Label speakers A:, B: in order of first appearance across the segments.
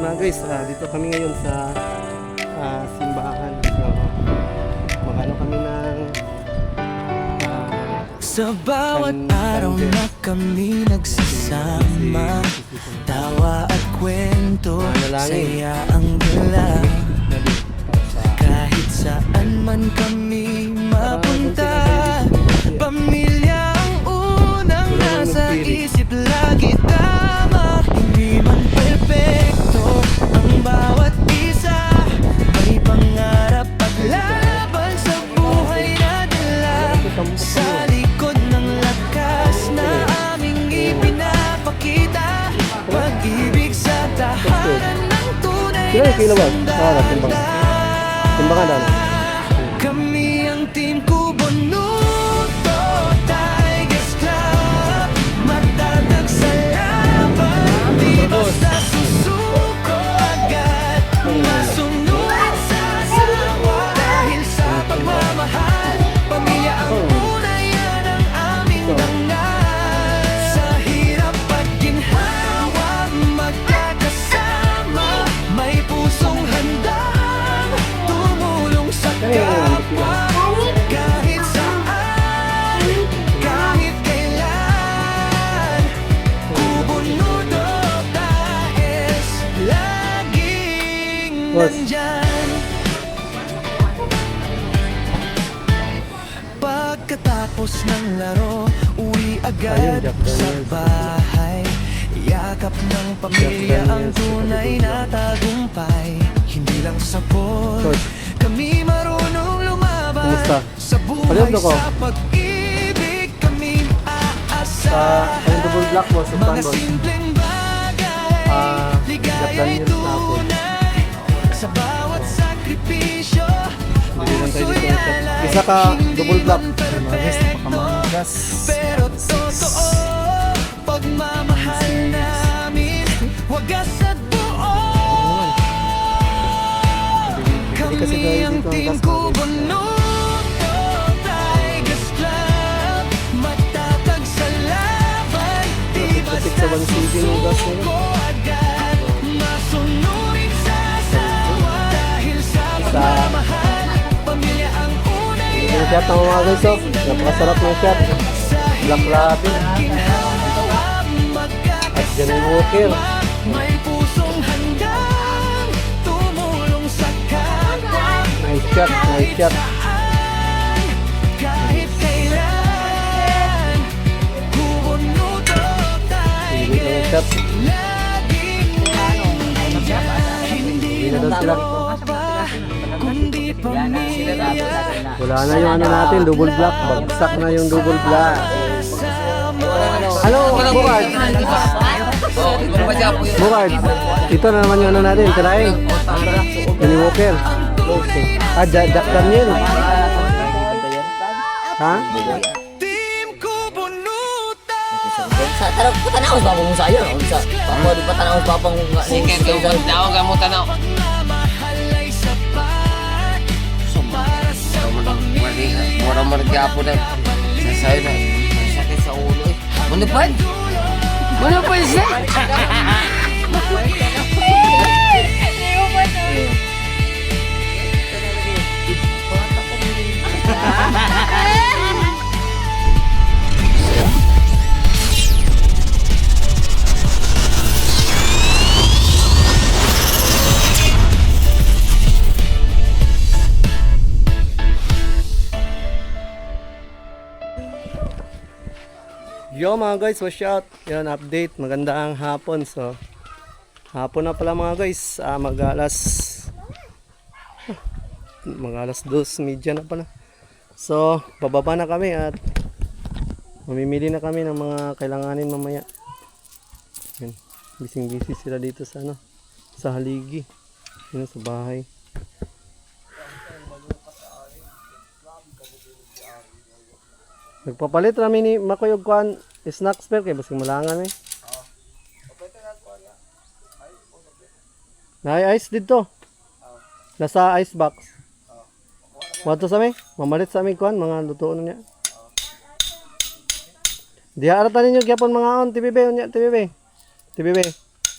A: mga guys, dito kami ngayon sa simbahan. So, magano kami ng
B: sa bawat araw na kami nagsasama, tawa at kwento, saya ang dala. Kahit saan man kami mapunta, pamilya ang unang nasa isip, lagi tama. Hindi man perfecto ang bawat isa, may pangarap at laban sa buhay na dala. Sa likod ng lakas na aming ipinapakita, pag-ibig sa tahanan ng tunay na sandata.
A: timbangan daw.
B: Kami ang Team Kubo Nuto Tigers Club, matatag sa laban, di basta susuko agad, masunod sa sawa. Dahil sa pagmamahal, pamilya ang una, yan ang aming dangal. Sa hirap at ginhawa, magkakasama, may pusong handang tumulong sa kapwa. Kahit saan, kahit kailan, Kubo Nuto Tigers laging nandyan. Pagkatapos ng laro, uwi agad sa bahay. Yakap ng pamilya ang tunay na tagumpay. Hindi lang sa ball, kami marunong lumaban.
A: Kumusta?
B: Sa buhay,
A: Paliwanag ako.
B: sa pag-ibig, kami aasahan.
A: Ang double black mo sa
B: Mga
A: Tanbos.
B: simpleng bagay, ligaya'y tunay. Sa bawat sakripisyo, puso yan ay
A: Isa ka double black.
B: perfecto. Pero totoo, pagmamahal namin, wagas at buo. Kami ang Team Kubo Nuto Tigers Club, matatag sa laban, di basta susuko agad, masunurin sa sawa. Dahil sa pagmamahal, pamilya ang unay.
A: Yung shot ng mga guys, oh. Napakasarap ng shot. Black Robin. At Johnny Walker.
B: May pusong handang tumulong sa kapwa.
A: Nice shot, nice shot.
B: Kahit kailan, Kubo Nuto
A: Hindi na yung shot.
B: laging nandiyan. Hindi
A: Hindi na doon sila.
B: tropa, kundi pamilya.
A: Wala na yung ano natin, double black. Bagsak na yung double black. Hello, Bukard. Bukard. Ito na naman yung ano natin, tirahin. Johnny Walker. Jack Daniel. Ha?
B: Team Kubo Nuto.
C: Sa tarap ko tanaw sa babang sayo. Sa papa di pa tanaw sa babang
D: Sige, tanaw ka mo tanaw.
B: Pagmamahal ay sapat para sa pamilya.
D: Mura margapo na. Sasayo na. Sakit sa ulo eh. Manupad? Manupad siya?
A: Yo mga guys, watch out. Yan, update. Maganda ang hapon. So, hapon na pala mga guys. Mag-alas 2:30 na pala. So, bababa na kami at mamimili na kami ng mga kailanganin mamaya. Yan. Bising-busy sila dito sa ano, sa haligi. Yan, sa bahay. Nagpapalit rami ni Makoy og kuan snacks per kay basing malangan eh. Na ice dito. Nasa ice box. Wato sa mi, mamalit sa mi kuan mga lutuon niya. Diha aratan ninyo gyapon mga on TBB unya TBB. TBB.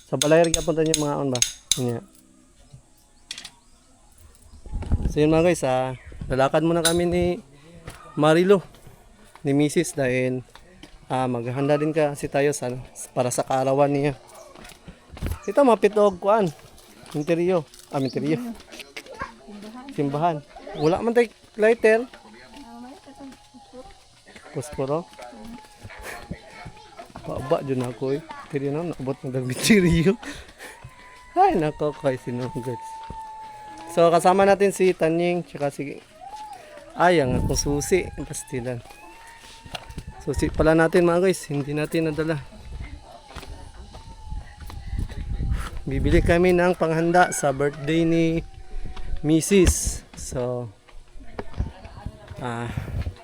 A: Sa balay rin kapunta niyo mga on ba? Nya. So yun mga guys, lalakad muna kami ni Marilo, ni Mrs. dahil maghahanda din kasi tayo sa, para sa kaarawan niya. Ito mapitog kuan. Interior. Interior. Simbahan. Wala man tayo lighter. Posporo. Baba dyan ako eh. Pero na, nakabot ng dagbitiryo. Ay, nako, kay sino guys. So, kasama natin si Tanying, tsaka si Ayang, akong susi. Pastilan. Susi pala natin mga guys, hindi natin nadala. Bibili kami ng panghanda sa birthday ni Mrs. So,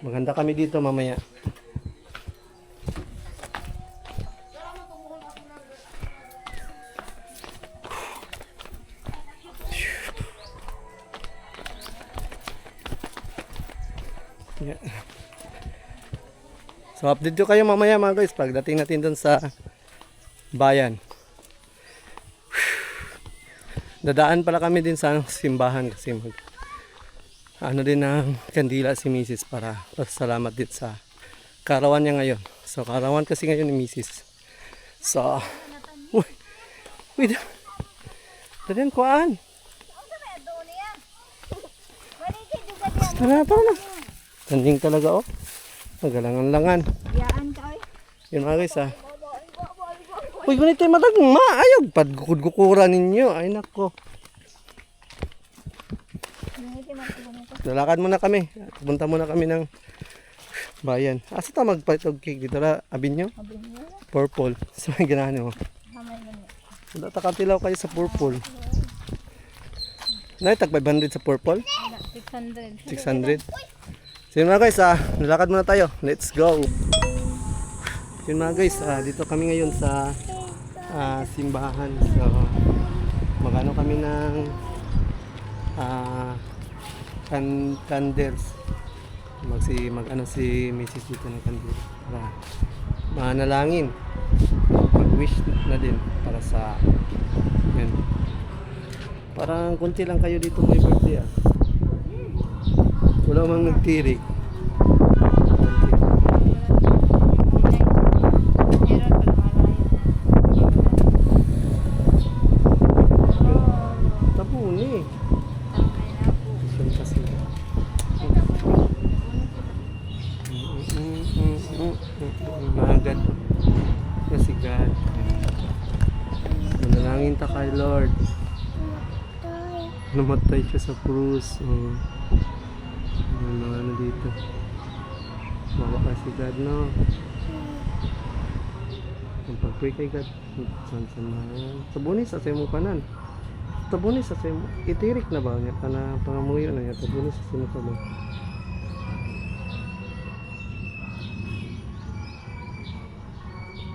A: maganda kami dito mamaya. Yeah. So update ko kayo mamaya mga guys pagdating natin doon sa bayan. Dadaan pala kami din sa simbahan kasi din ng kandila si Mrs. para pasalamat din sa karawan niya ngayon. So karawan kasi ngayon ni Mrs. So uy dalian kuan. Tara na. Tanding talaga oh. Magalangan-langan.
E: Yaan ka oy.
A: Yun mga guys Uy, ganito yung matagma. Ayog, pagkukura ninyo. Ay nako. Lalakad muna kami. Pupunta muna kami ng bayan. Asa ta magpatog cake dito ra? Abinyo? Purple. So may ganahan mo. Wala ta katilaw kayo sa purple. Nay, tag 500 sa purple?
E: 600.
A: 600. So yun mga guys, nalakad muna tayo. Let's go. Yun mga guys, dito kami ngayon sa simbahan. So magano kami ng candles. Mag-ano si Mrs. dito ng candles para manalangin. Mag-wish na din para sa yun. Parang konti lang kayo dito may birthday Wala mang nagtirik. Tabuni. Isang kasi. Magad. Kasi God. Manalangin ta kay Lord. Namatay siya sa krus. Ano dito. Bawa ka si God, no? Ang pag-pray kay God. Saan-saan. Tabunis sa sa'yo mo kanan. Tabunis sa sa'yo mo. Itirik na ba niya? Kana pangamuyo na niya. Tabunis sa sa'yo mo.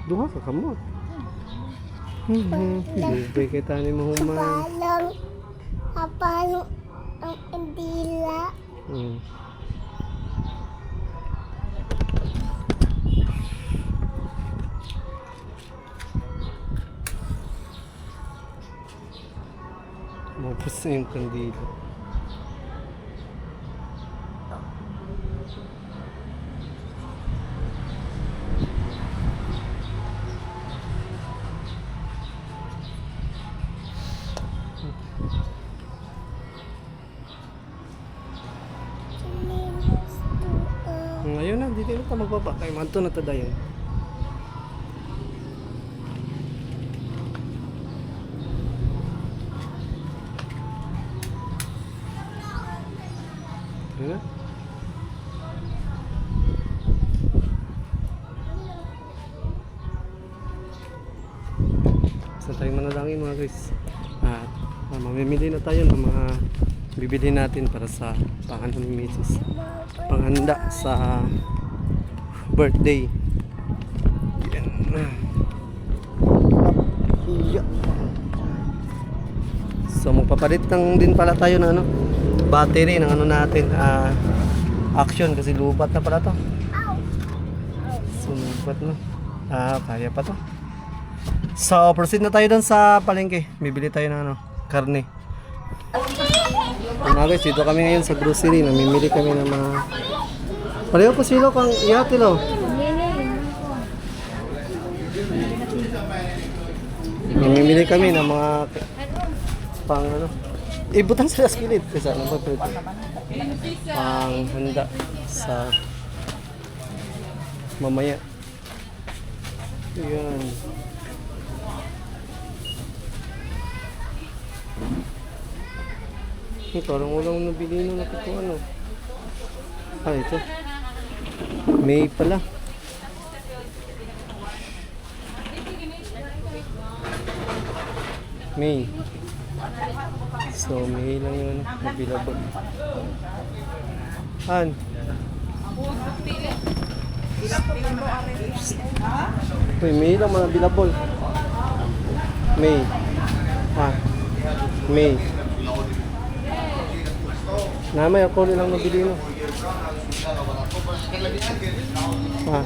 A: Duha ka kamot. Dugay kay tani mo human.
E: Apalong ang indila.
A: Mapos na yung kandila. Ngayon na, dito na ta magbaba. Kaya manto na ta dayon. Ayan na. Saan tayo manalangin mga guys? At mamimili na tayo ng mga bibili natin para sa panghanda ni Mrs. Panghanda sa birthday. Yan. Yeah. So magpapalit din pala tayo ng ano, battery ng ano natin, action kasi lubat na pala to. So lubat na. Kaya pa to. So, proceed na tayo doon sa palengke. Bibili tayo ng ano, karne. Mga guys, dito kami ngayon sa grocery. Namimili kami ng mga... Pareho po silo kang ihatilo. Namimili kami ng mga pang ano. Ibutang sa skillet. Kasi ano ba ito? Pang handa sa mamaya. Yan. Parang walang nabili nung nakito ano. Ah, ito. May pala. May. So, may lang yun. Available. Han. Uy, may lang mga available. May. Ah. May. Namay ako nilang nabili no. Ah.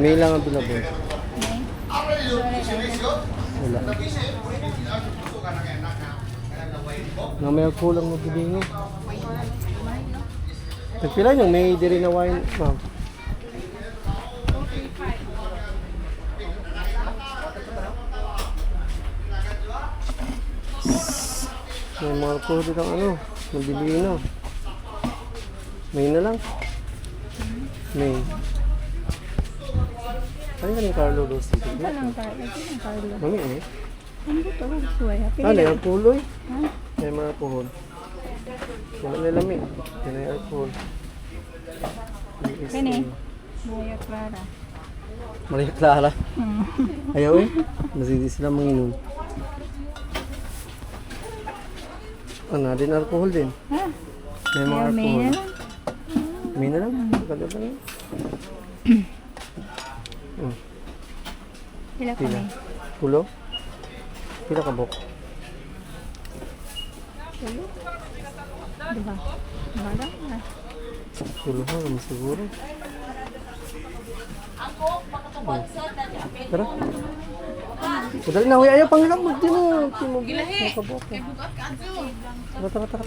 A: May lang ang available. Wala. Namay ako lang nabili no. Tagpila yung may diri na wine. Ah. May mga ko dito ano. Nabili na. May na lang. May. Ano ka ng Carlo Dos dito?
E: Ito lang Carlo. Ito lang Carlo.
A: Mami eh.
E: Ano ba ito? Suway. Happy
A: Ano yung puloy?
E: Ha?
A: May mga alcohol. Wala na lami. Yan ay alcohol.
E: Kani? Maya Clara.
A: Maria Clara. Ayaw eh. Masindi sila manginom. Ano din alcohol din.
E: Ha?
A: May mga
E: Ayaw, may
A: alcohol.
E: na lang.
A: May na lang. Kada ba na?
E: Pila
A: Pila.
E: kami.
A: Pulo? Pila ka bok?
E: Diba? Bala?
A: Pulo ha, kami siguro. Tara. Madali na, huy, ayaw pangilang mo din o. Gilahi. Tara, tara, tara.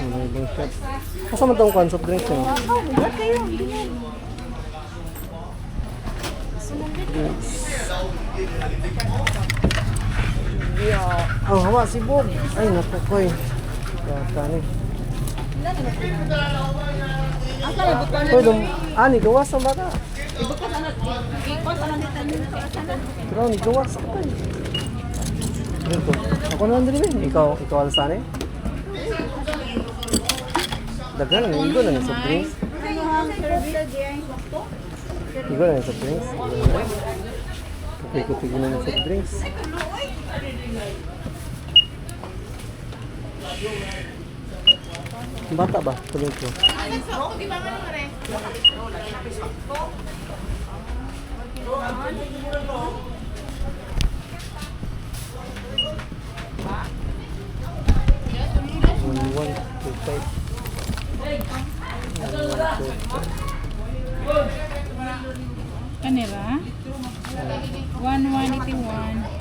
A: Ano ibang shop? Kasama daw ang soft drinks nyo?
E: Ba't kayo?
A: Ang hawa si Bob. Ay, nakukoy. Yata ni. Uy, ani, gawas ang bata. Pero ni gawas ako tayo. Dito. Ako na lang din eh. Ikaw alasan eh. Daghan na, igo na sa drinks. Igo na sa drinks. Ikot-ikot na sa drinks. Bata ba? Tuloy ko. One, two, five.
E: Kanila? 1181.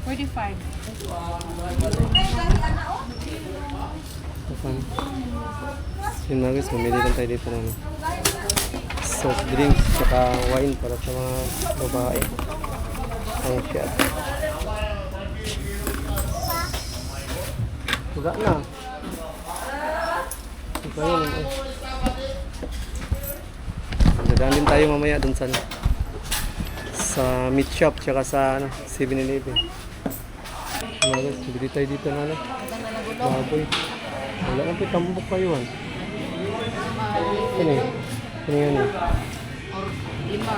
E: $45.
A: Yun mga guys, mamili lang tayo dito ng soft drinks tsaka wine para sa mga babae. Ang shot. Wala na. Ito yun. Dadaan din tayo mamaya dun sa meat shop tsaka sa 7-Eleven. Mga guys, bili tayo dito na ano. Baboy. Wala na po, tambok kayo ah. Ano eh? Ano yan eh?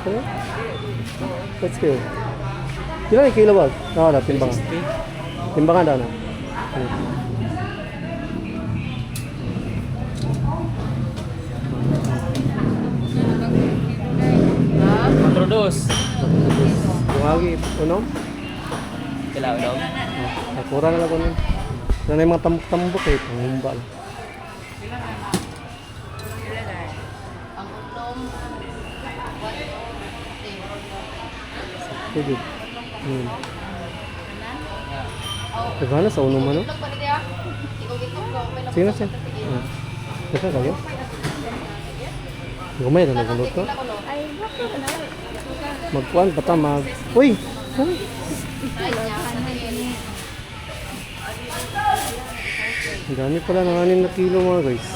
A: Ano? Let's go. Kailan yung kilo ba? Oo, na, timbangan. Timbangan daw na.
D: Matrudos.
A: Bungagi, unom?
D: Kailangan daw.
A: Nakura na lang ko nun. Yan yung mga tambok-tambok eh, pangumba lang. Pwede. Gana sa unom ano? Sige na siya. Teka kayo. Gumay na nagulot ko.
E: Ay, bakit na?
A: Magkuhan, bata mag... Uy! Uy! Ang dami pala ng 6 na kilo mga guys.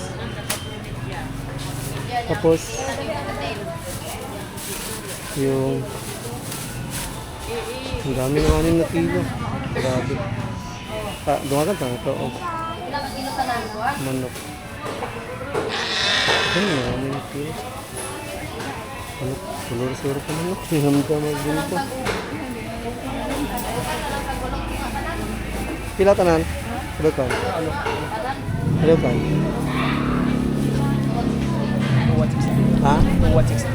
A: Tapos yung ang dami ng 6 na kilo. Grabe. Dumagan pa ito. Oh. Manok. Ay, marami na kilo. Manok. Sulur-sulur pa manok. Hinamda mag-ganito. Pila tanan? Ano kan? Ano kan? Ha? 160.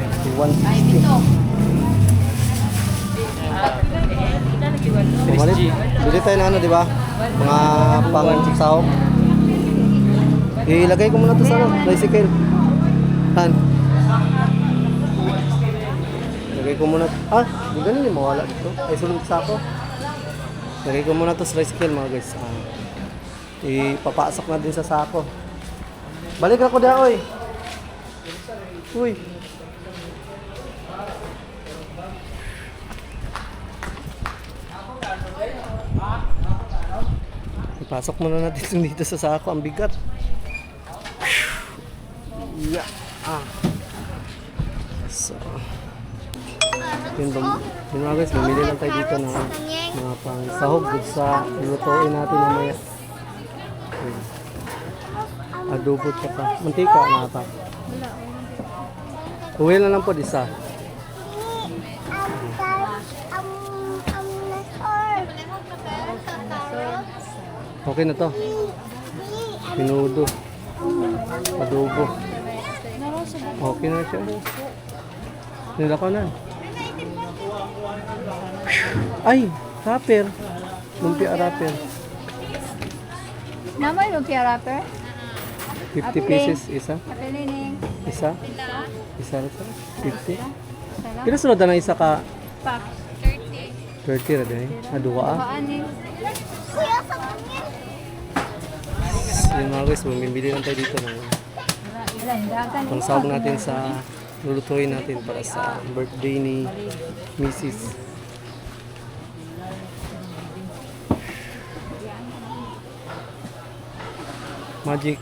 A: Pumalit. Bili tayo na ano, di ba? Mga pang-sahog. Ilagay ko muna to sa ano, tricycle. Han. Ilagay ko muna. Ah, di ganun yung mawala dito. Ay, sulong sa ako. Ilagay ko muna to sa tricycle mga guys. Ipapasok na din sa sako. Balik ako da, oy. Uy. Ipasok muna natin dito sa sako. Ang bigat. Yeah. So. Yun mga guys, mamili lang tayo dito ng mga pang sahog sa lutuin natin mamaya. Adobo tsaka mantika na ata. Uwi na lang po isa. Okay na to. Pinudo. Adobo. Okay na siya. Nilakaw na. Ay, rapper. Lumpia rapper.
E: Namoy lumpia wrapper?
A: 50 pieces isa.
E: Kapilining.
A: Isa. Isa na sa 50.
E: Sarap.
A: Kila sunod na isa ka
E: Pak.
A: 30 ra din. Aduwa ah.
E: Baanin.
A: Yung mga guys, mamimili lang tayo dito ng
E: Landagan.
A: pangsahog natin sa lulutuin natin para sa birthday ni Mrs. Magic.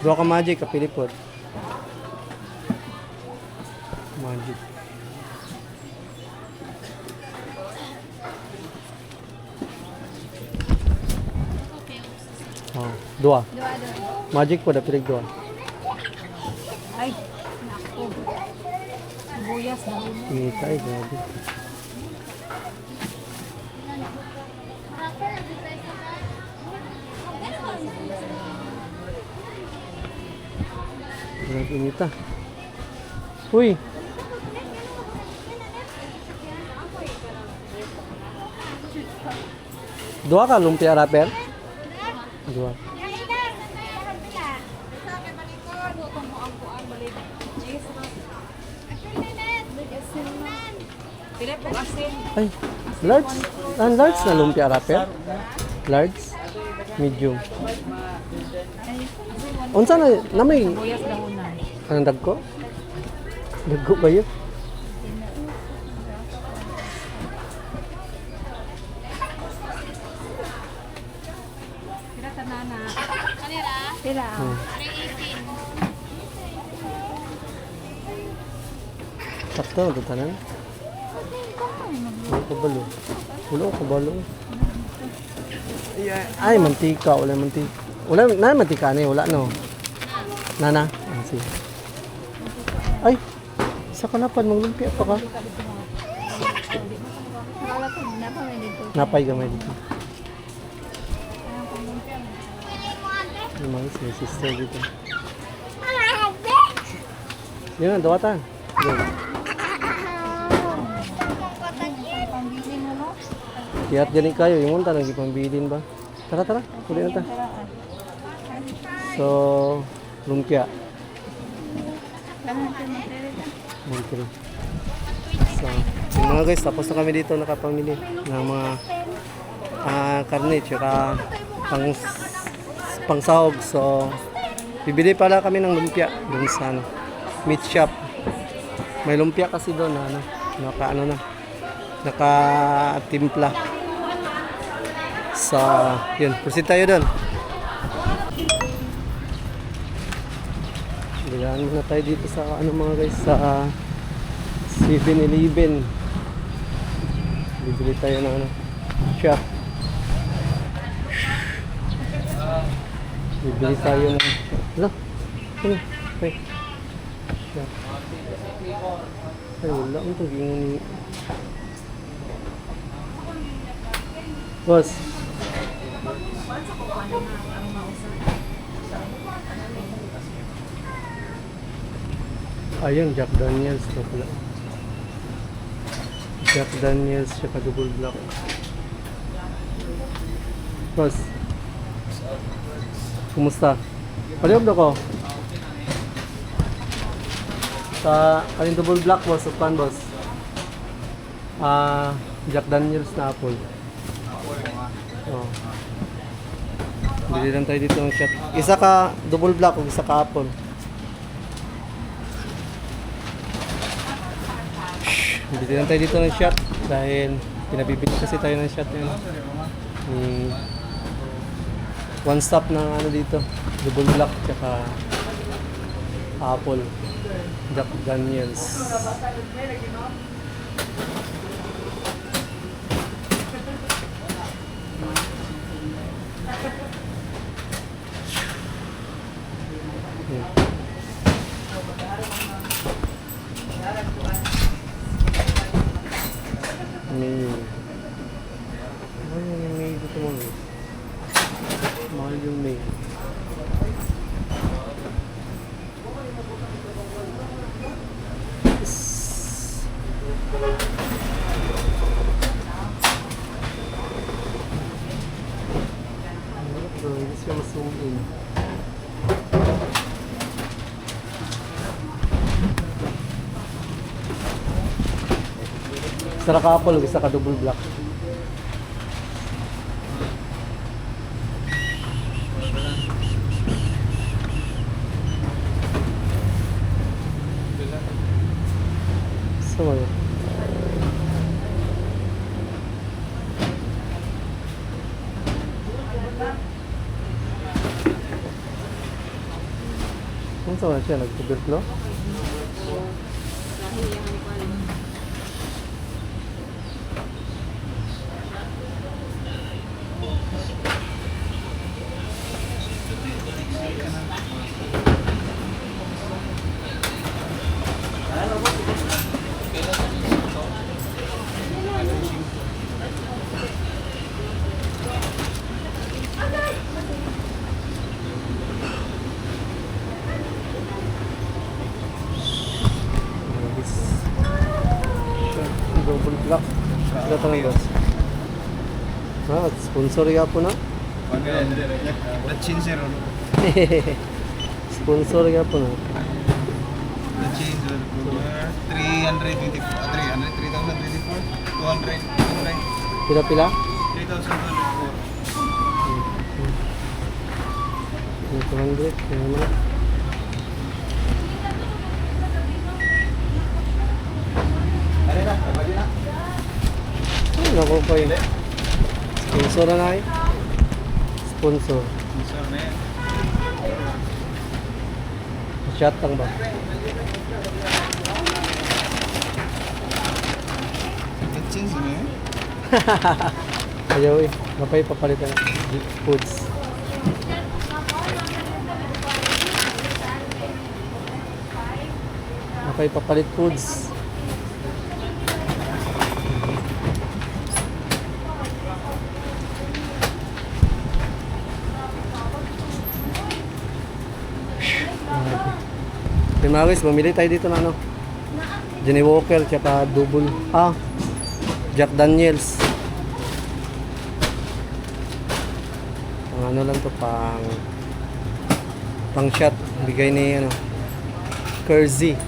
A: Draw ka magic, kapilipod. Magic. Oh, dua.
E: Dua.
A: Magic po, dapilig dua.
E: Ay, naku. Buyas na rin.
A: Ngita eh, grabe. Grabe ngita. Uy! Dua ka lumpia rapper? Dua. Ay, large. Ang large na lumpia rapper? Large? Medium. Unsa na may
E: Buyas na unan.
A: anong dagko? Dagko ba yun?
E: Sila tanana. Kanira? Sila.
A: Sakto na ito tanan. Wala ko balo. Wala ko balo. Ay, mantika. Wala mantika. Wala na mantika na wala no. Nana. Ah, sige. Ay, Sa kanapan, maglumpia pa ka.
E: Wala ko, napamay dito.
A: Napay gamay dito. Yung mga may sister dito. Yun, dawatan. Yun.
E: Pambili mo, no?
A: Tiyak dyan kayo, yung unta, nagipambilin ba? Tara, tara, huli na ta. So, lumpia.
E: Laman natin materita.
A: Lumpia. So, yung mga guys, tapos na kami dito nakapamili ng mga karne, tsaka pang sahog. So, bibili pala kami ng lumpia dun sa meat shop. May lumpia kasi doon na naka-timpla. So, yun, proceed tayo doon. Bilaan muna tayo dito sa mga guys, sa 7-Eleven. Bibili tayo ng shop. Bibili tayo ng shop. Ay, wala akong tagingan ni boss. Ayun, Jack Daniels na pala. Jack Daniels siya ka double black. Boss, kumusta? Palihog na ko. Sa kaling double black boss, upan boss. Jack Daniels na apple. Oh. Bili lang tayo dito ng shot. Isa ka double black o isa ka apple. Bili lang tayo dito ng shot dahil pinabibili kasi tayo ng shot yun. One stop na dito, double black tsaka apple. Jack Daniels. May dito mo. Mahal yung may. Hindi siya masungin. Isa ka apple, isa ka double black. So, kung saan siya nag-tuberklo? Double black. Sila tanong boss. Sponsor ya po na.
F: The changer.
A: Sponsor ya po na.
F: The changer. 324. 200.
A: Pila-pila?
F: 3,204.
A: 200. Ano naman? Ay, naku po yun. Sponsor na na eh. Sponsor.
F: Sir, na yan.
A: Shot lang ba?
F: The changer na yan.
A: Ayaw eh. Mapay papalitan ng foods. Mapay kay Papalit Foods. Okay, mga guys, bumili tayo dito na ano, Johnny Walker, tsaka Jack Daniels. Ang ano lang to, pang shot, bigay ni ano, Kersey.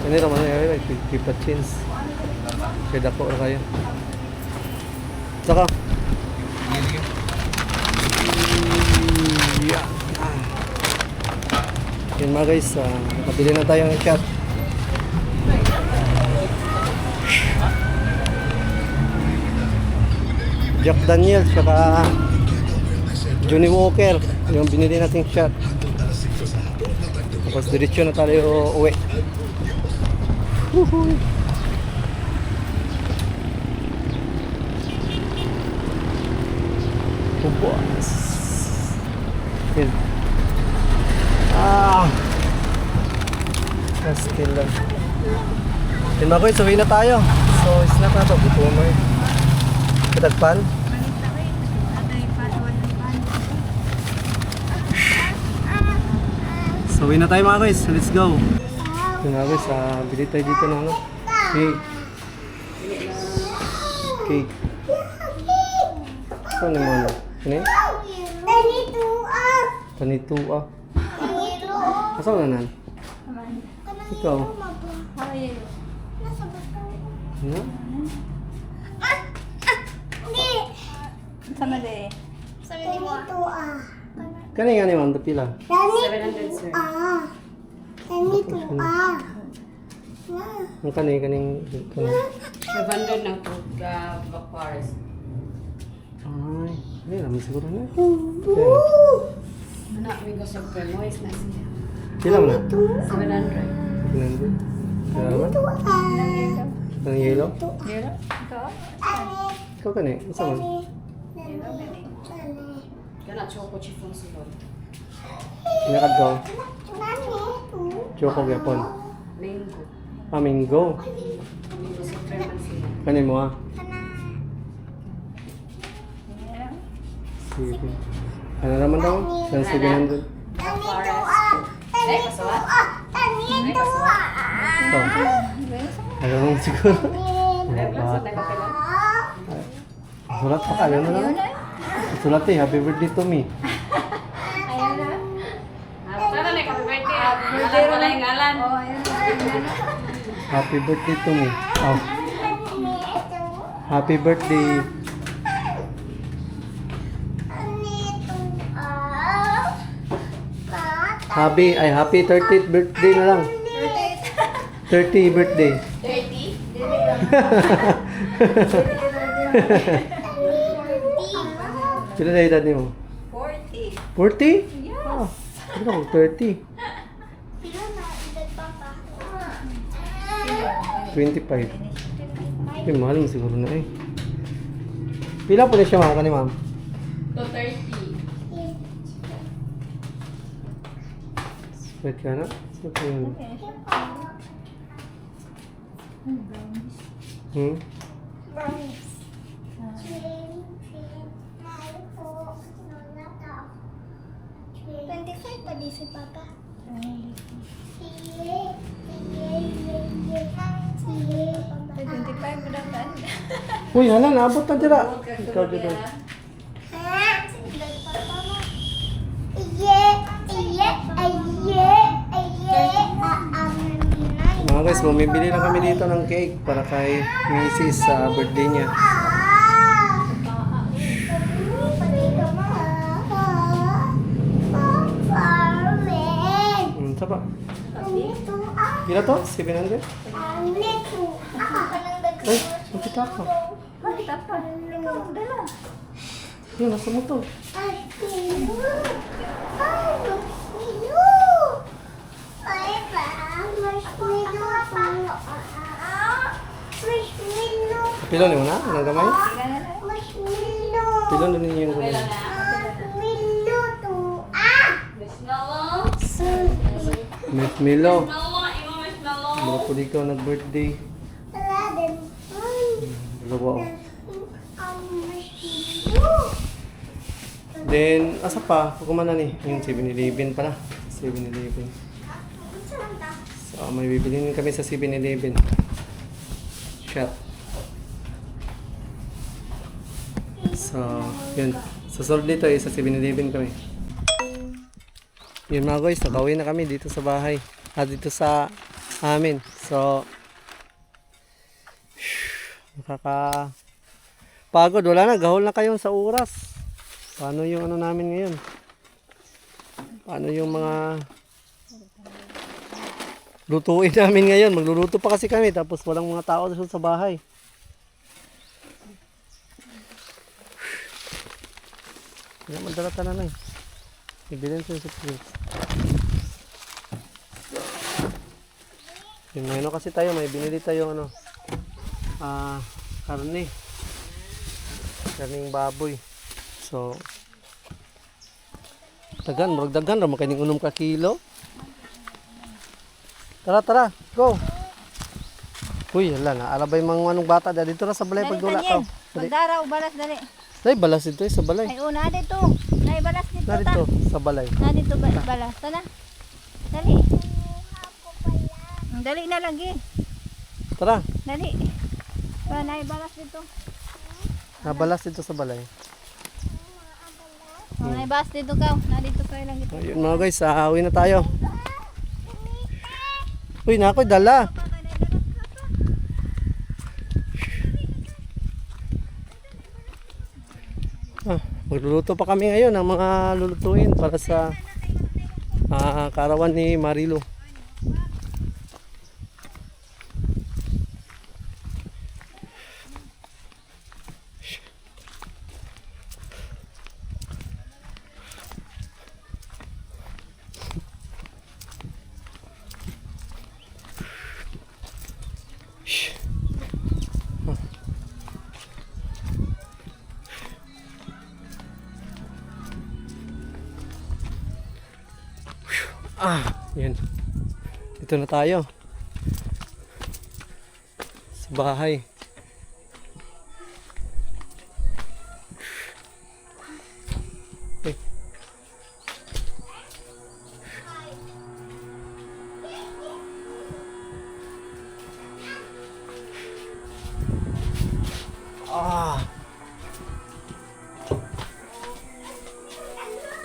A: Ini naman ay pipa chins. Kaya dako na kayo. Saka. Yeah. Yun mga guys, nakabili na tayo ng shot. Jack Daniels, saka Johnny Walker, yung binili nating shot. Tapos diretsyo na tayo uwi. Pupuas. Yun. Kaskin lang. Yun mga guys, uwi na tayo. So, snack na ito. Buto mo eh. Katagpan. So, uwi na tayo mga guys. Let's go. Yun nga guys, bili tayo dito ng ano, cake. Cake. Saan yung mga ano? Ano? Panitua. Saan na nan? Ikaw? Ano?
E: Sama deh.
A: Kani nga ni ma'am, pila?
E: 700 sir.
A: Ang kaning
G: 500 ng Bapares.
A: ay, hindi naman siguro na.
G: Anak, may gusto ko moist na siya.
A: Pila mo na?
G: 700.
A: 700. Kaya naman? Ang yellow?
E: Yero? Ito?
A: Ikaw kani? Asa man?
G: Kaya choco chiffon sulod.
A: Inakad ko. Choco gyapon.
G: Mango.
A: Mango.
G: Mango sa treman sila.
A: Kani mo ah. Sige. Ano naman daw? Saan 700?
G: Eh, pasawa?
A: Ito. Alam mo siguro.
G: Sa nagkakilan.
A: Sulat pa ka. Ano na lang? Sulat eh. Happy birthday to me.
G: Sana na happy birthday. Alam ko lang yung ngalan.
A: Happy birthday to me. Oh. Happy birthday. Happy 30th birthday na lang. 30 birthday.
G: 30?
A: Sino na edad mo?
G: 40.
A: 40? Yes. Ah, ano ako, 30. 25. Eh, mahal mo siguro na eh. Pila po na siya mga ni ma'am?
G: To 30.
A: Wait ka na? So, yun. Hmm?
H: 25 pa di si Papa.
E: May 25 mo dapat.
A: Uy, hala, naabot na dira. Ikaw dito. Mga guys, bumibili na kami dito ng cake para kay Mrs. sa birthday niya. Gila to? 700?
H: Neto. Ako pa nang
A: Ay, nakita ko.
E: Bakit apa? Ikaw ang dala.
A: Yun, nasa mo to.
H: Ay, Pino. Ay, Pino. Ay, pa. Marshmallow pa. Marshmallow.
A: Pilon mo na? Anong gamay?
H: Marshmallow.
A: Pilon din niyo yung gamay.
H: Marshmallow to. Ah!
G: Marshmallow.
A: Marshmallow.
G: Marshmallow. Imo marshmallow.
A: Mga po ikaw nag-birthday.
H: Wala din.
A: Dalawa.
H: Ang marshmallow.
A: Then, asa pa? Kukumana ni. Yung 7-Eleven pala. 7-Eleven. So, may bibilin kami sa 7-Eleven. Shot. So, yun. Susunod dito sa 7-Eleven kami. Yun mga guys, nakauwi na kami dito sa bahay. Dito sa amin. So, pagod. Wala na. Gahol na kayong sa oras. Paano yung ano namin ngayon? Paano yung mga lutuin namin ngayon? Magluluto pa kasi kami tapos walang mga tao sa bahay. Hindi naman dala na eh. Ibilin sa surprise. Yung ano kasi tayo, may binili tayo ano, karne. Karning baboy. So, murag dagan ra makaning unom ka kilo. Tara, go. Uy, hala na alabay mga anong bata dito ra sa balay pagdula ka.
E: Pagdaraw, balas dali.
A: Dai balas dito sa balay.
E: Ay, una dito. Nay, balas dito
A: Na
E: ta.
A: dito sa balay.
E: Na dito balas. Tana. Dali. Dali na lagi.
A: Tara,
E: Dali. Nay, balas dito.
A: nabalas dito sa balay.
E: Nay, balas dito ka. Na dito kayo lang dito.
A: Ayun mga guys, uwi na tayo. Uy, na ako'y dala. Magluluto pa kami ngayon ng mga lulutuin para sa karawan ni Marilo. Yan. Dito na tayo. Sa bahay. Okay.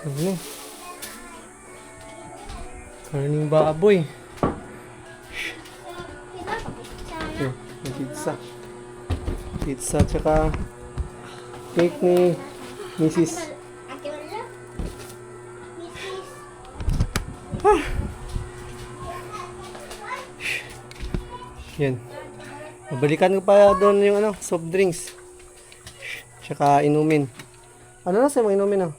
A: Ano? Karning baboy. Okay, may pizza. Pizza tsaka cake ni Mrs.
H: Ate wala.
A: Yan. Mabalikan ko pa doon yung ano, soft drinks. Tsaka inumin. Ano na sa'yo mga inumin ah?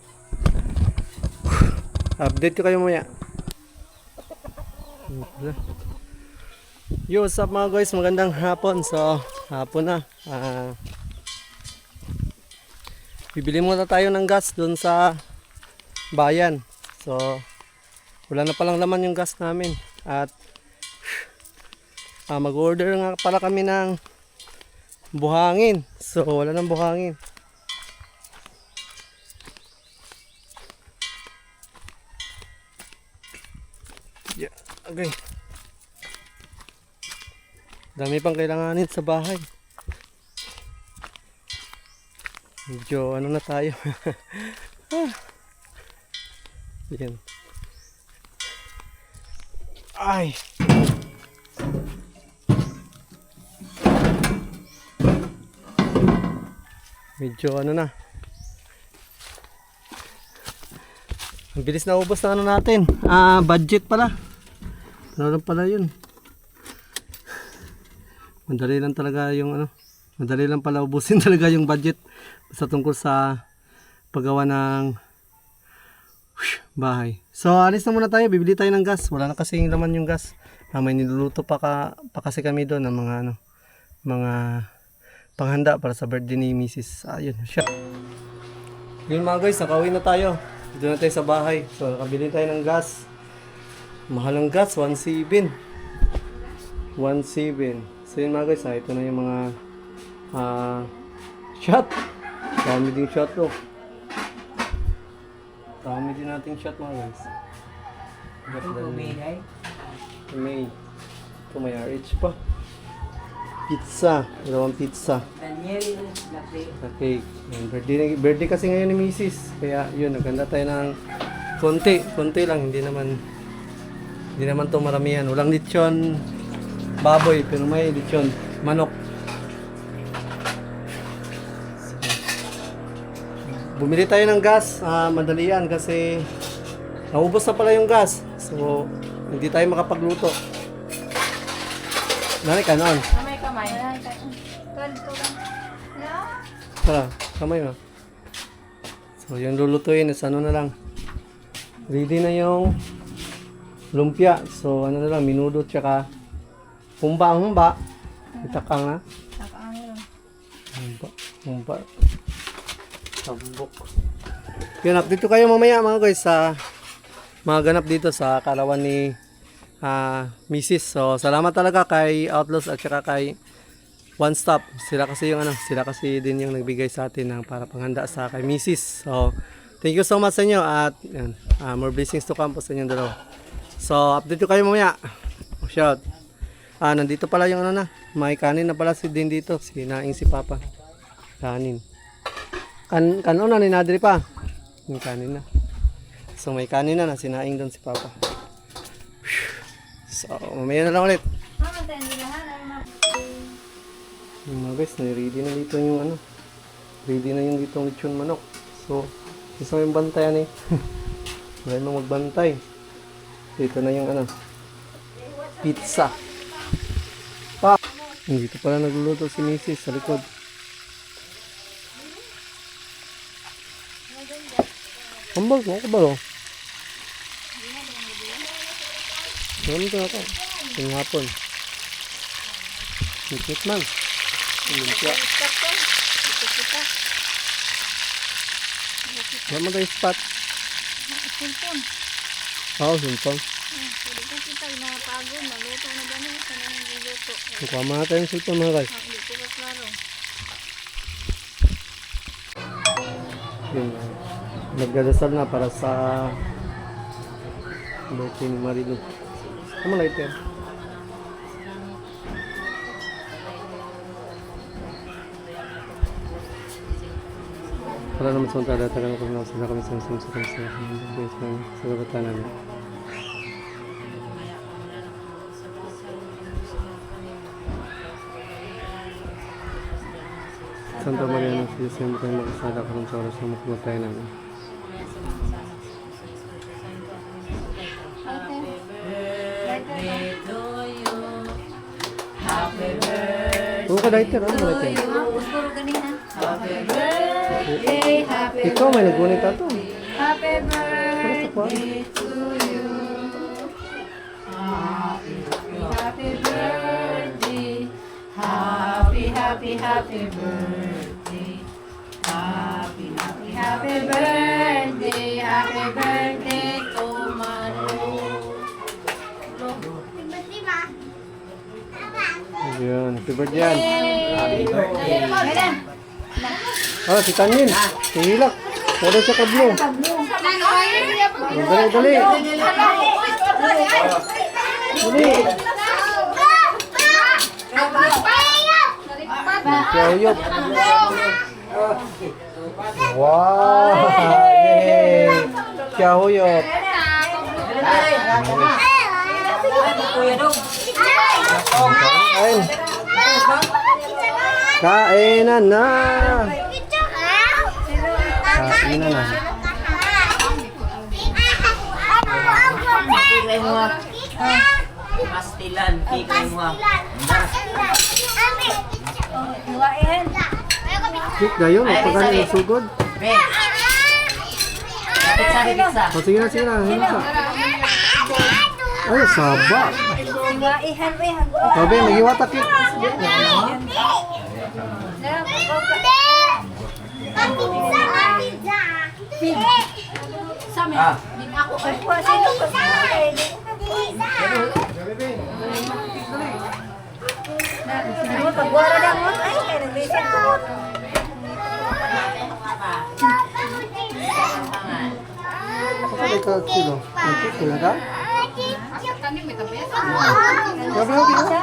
A: Update ko kayo mamaya. Yo, what's up mga guys? Magandang hapon. So, hapon na. Bibili muna tayo ng gas doon sa bayan. So, wala na palang laman yung gas namin. At mag-order nga pala kami ng buhangin. So, wala nang buhangin. Yeah, okay. Dami pang kailanganin sa bahay. Medyo ano na tayo. Yan. Ay. Medyo ano na. Ang bilis na ubos na ano natin. Budget pala. Ano lang pala yun. Madali lang talaga yung ano, madali lang pala ubusin talaga yung budget sa tungkol sa paggawa ng bahay. So alis na muna tayo, bibili tayo ng gas. Wala na kasing laman yung gas. May niluluto pa kasi kami doon ng mga ano, mga panghanda para sa birthday ni Mrs. Ayun, siya. Yun mga guys, nakauwi na tayo. Dito na tayo sa bahay. So nakabili tayo ng gas. Mahal ng gas, 1.7. 1.7. So yun mga guys, ito na yung mga shot. Dami ding shot to. Dami din nating shot mga guys. May ito may RH pa. Pizza. Dalawang pizza. Okay. Birthday kasi ngayon ni Mrs. Kaya yun, naganda tayo ng konti. Konti lang. Hindi naman to maramihan. Walang lechon baboy. Pero may lechon manok. Bumili tayo ng gas. Madali yan kasi naubos na pala yung gas. So, hindi tayo makapagluto. Nani ka noon?
G: Kamay, kamay.
A: Tara, kamay mo. So, yung lulutuin is ano na lang. Ready na yung lumpia. So, ano na lang, minudo tsaka humba. Itakang na. Humba. Sabok. Yun, update ko kayo mamaya mga guys sa mga ganap dito sa karawan ni Mrs. So, salamat talaga kay Outlaws at saka kay One Stop. Sila kasi din yung nagbigay sa atin ng para panghanda sa kay Mrs. So, thank you so much sa inyo at yan, more blessings to come po sa inyong dalawa. So, update ko kayo mamaya. Shout. Nandito pala yung ano na, may kanin na pala din dito, sinaing si Papa. Kanin. Kanon na ni Nadri pa. Yung kanin na. So, may kanin na sinaing doon si Papa. So, mamaya na lang ulit. Yung mga guys, ready na dito yung ano. Ready na yung ditong lechon manok. So, isa yung bantayan eh. Wala nang magbantay. Dito na yung ano. Pizza. Pa! Dito pala nagluluto si Mrs. sa likod. Hambal mo, kabalo. Ganun ito na ito. Yung hapon. Sikit man. Lumpia. Wala mo tayo spot.
E: Simpon.
A: Oo, simpon.
E: Pwede ko kita napagod. Maluto na ba niya? Sana nang niluto.
A: Kukuha mga tayo yung simpon mga guys.
E: Hindi ko pa klaro.
A: Yun. Nagdadasal na para sa birthday ni Marilu. Ano lighter? Para naman sa mga tagal ko na sila kami sa gabatan namin. Santa Maria ng Diyos ay mukhang makasala ka ng sa oras na makamatay namin. Oo ka lighter, ano lighter?
E: Puro ganina.
A: Ikaw may nagunit ato.
E: Happy birthday
A: to
E: you. Happy birthday. Happy birthday. Happy birthday. Happy birthday to Manu.
A: Ayan, happy birthday yan.
E: Ayan.
A: Si Tanyin. Hihilak. Wala siya kablo. Dali. Kiyayop. Wow! Yay! Kiyayop. Kainan na. Kainan na.
C: Pastilan, kikay mo.
A: Cake na yun. Pagkano yung sugod.
C: Ben. Kapit sa pizza.
A: O, sige na. Hino sa. Ay, saba. O, Ben, nagiwata cake.
E: Sabi,
C: Ah.
E: din ako.
A: Kapag ka kilo. Ang cake, kila ka?
E: Kanin may tabi.
A: Gabi, okay na.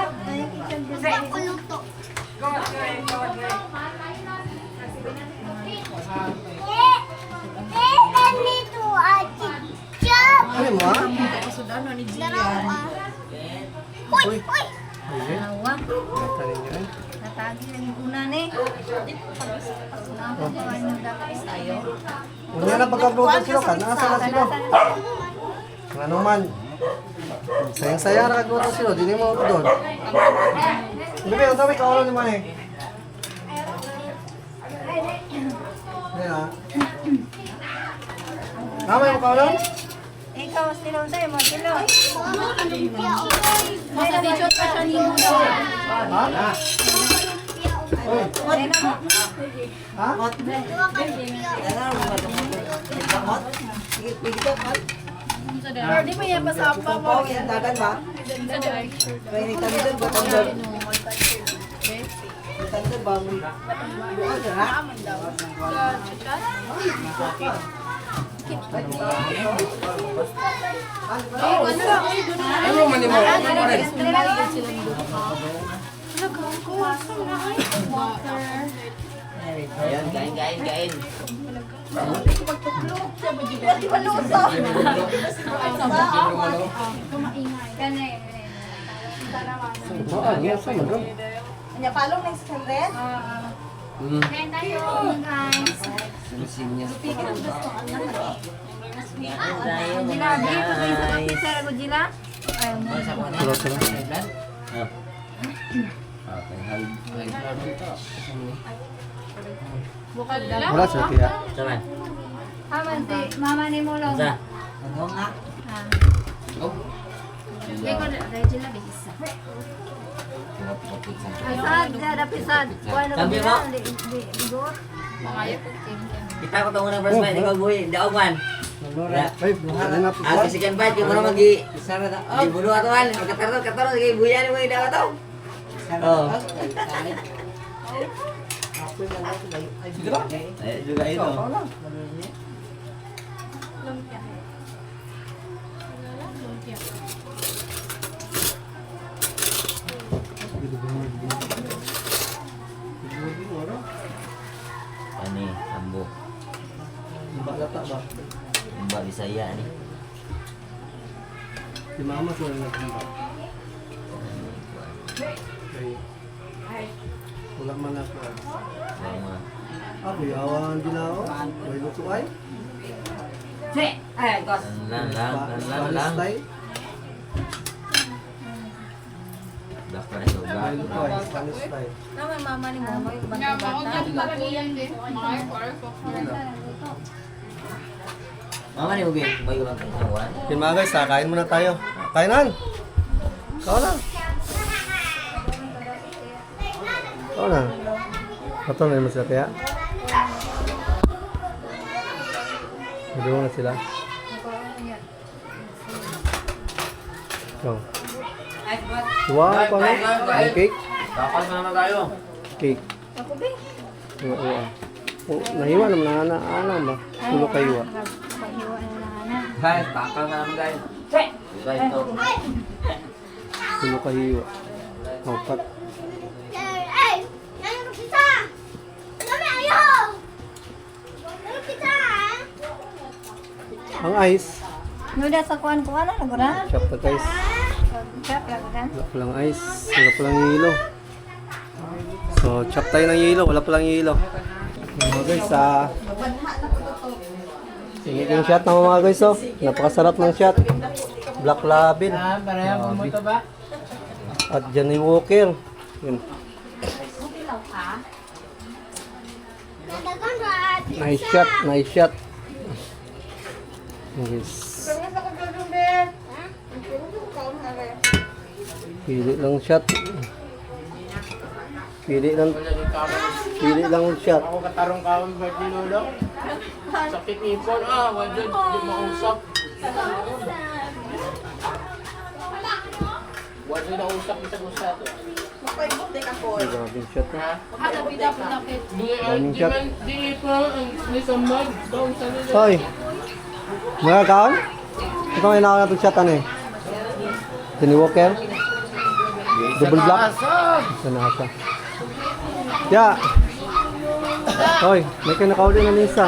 A: Ano mo, ha? Uy. Ayun. Tanin nyo eh. Unya na pagkagluto sila ka, nasa na sila. Ano man. Sayang-saya na kagluto sila, di mo doon. Hindi ba, ang dami kaulo ni Manny. Hindi na. Tama yung kaulo?
H: Ikaw, sino sa'yo mo? Sino?
E: Nasa dishot pa siya ni Mudo.
A: Ha? Uy. Ha?
E: Di ba yan pasapa mo?
I: Dagan ba? Kaya kami doon, batang Tanda ba mo?
D: Ano man mo?
C: Ayan, kain.
A: Oo, yan sa mga.
I: Anya palong next hundred?
E: Kain tayo, guys.
D: Susin niya.
E: Ginabi, pagkain sa kapisa, Gojila.
A: Tara, tara.
E: Bukal lang.
A: Wala sa kaya.
C: Saman.
E: Haman si mama ni Mulong.
C: Sa.
I: Ano nga?
E: Hindi ko na, Gojila, bisa. Pisad, dada pisad. Kuano
C: Sabi
E: Gojila,
C: mo?
E: ligot. Mamaya po,
C: Kita ko itong unang first bite, ikaw buhay, hindi ako man.
A: Ay, ano na po.
C: Ang second bite, yung muna magi...
I: Isara na.
C: Di bulo ato man, kataro, sige, buyan mo yung daw ato. Oh. Ay, juga ito. Ani, ambo.
A: Balata ba?
C: Ambo Bisaya ni.
A: Si mama sa nagkita. Wala man ako.
C: Mama.
A: Ako yawan ginawa. May luto ay.
C: Lang.
A: Style.
C: Dapat na ito.
A: May luto ay. Spanish style.
I: Naman mama ni mo, may
E: Nga, maon
I: bata.
E: yan, batuyan din. Mga ko.
C: Mama ni Ubi, bayo lang tayo sa buwan.
A: Yun mga guys, kain muna tayo. Kainan! Ikaw na. Ikaw na. Ito na yung sila kaya. Nagawang na sila. Ito. Wow, paano? Ang cake?
C: Kapal na naman tayo.
A: Cake. Oo. Oh, nahiwa naman na ana ba? Tulo kayo.
C: Guys, takal na naman guys. Guys, ito.
A: Tulo kayo. Apat.
H: Ay! Ano kita? Kami ayaw! Ano kita?
A: Ang ice.
I: Nuda sa kuan ko ano nagura?
A: Chop na guys.
I: Chap laguran.
A: Wala palang ice. Wala palang yelo. So, chop tayo ng yelo. Wala palang yelo. Mga guys, sige yung shot ng mga guys, oh. Napakasarap ng shot. Black Label. At Johnny Walker. Yun.
H: Nadagan rat.
A: Nice shot, nice shot. Yes. Pili lang shot. Pili lang shot.
D: Ako katarong kawin ba di lolo? Sakit ipon wala di mausap. Wala na usap sa usap.
A: Daming shot na.
D: Di
A: shot.
D: man di ipon ni samad daw sa nila.
A: Hoy. Mga kaon? Ito may nakakita itong shot ano eh. Johnny Walker. Double block. Isa na asa. Ya. Hoy, may kinakauli na Nisa.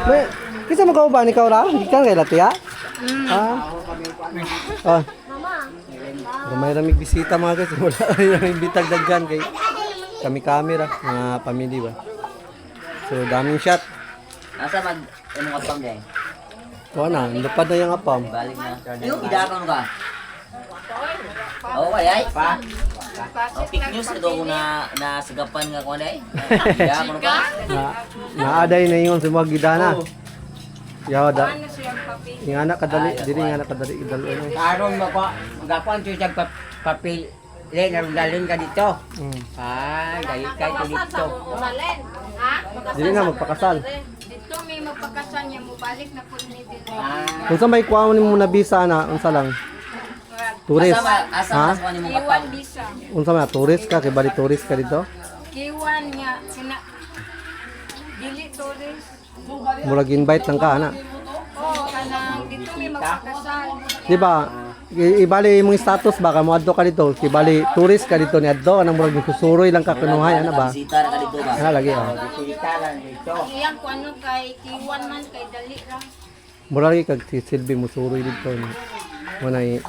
A: May, kisa magkauban ikaw ra? Hindi ka kay Latia? Ah. May ramig bisita mga guys. Wala rin bitag daggan kay kami camera, mga family ba. So daming shot.
C: Nasa mag, ano ka pang day?
A: Kuha na, lupad na yung apam.
C: Balik na. Yung idakon ka. Oo, kaya pa. Fake news ito kung nasagapan nga ko na idakon ka.
A: Naaday na yun sa mga gidana. Yaw da. Yung anak kadali, dili nga anak kadali idalo ano.
D: Karon magakuan to sa papel. Le dalin ka dito. Dahil kay dito.
A: Dili nga magpakasal.
E: Dito may magpakasan niya mo balik na po ni dito.
A: Kung sa may kuha mo na visa na, unsa lang? Tourist.
C: Asa
A: Ha?
C: mas mo
E: Kiwan
C: kapag.
E: bisa.
A: Unsa man tourist ka kay bali tourist ka dito?
E: Kiwan niya sina dili tourist.
A: Murag invite lang ka ana.
E: Oh, kanang dito may magpakasal.
A: Di ba? Ibali imong status baka mo adto ka dito. Ibali tourist ka dito ni adto anang murag susuroy lang ka kunuhay ana ba?
C: Bisita na ka dito ba?
A: Ana lagi oh.
E: Iyang kung ano kay kiwan man kay dali ra.
A: Murag lagi kag silbi mo suroy dito ni. Manay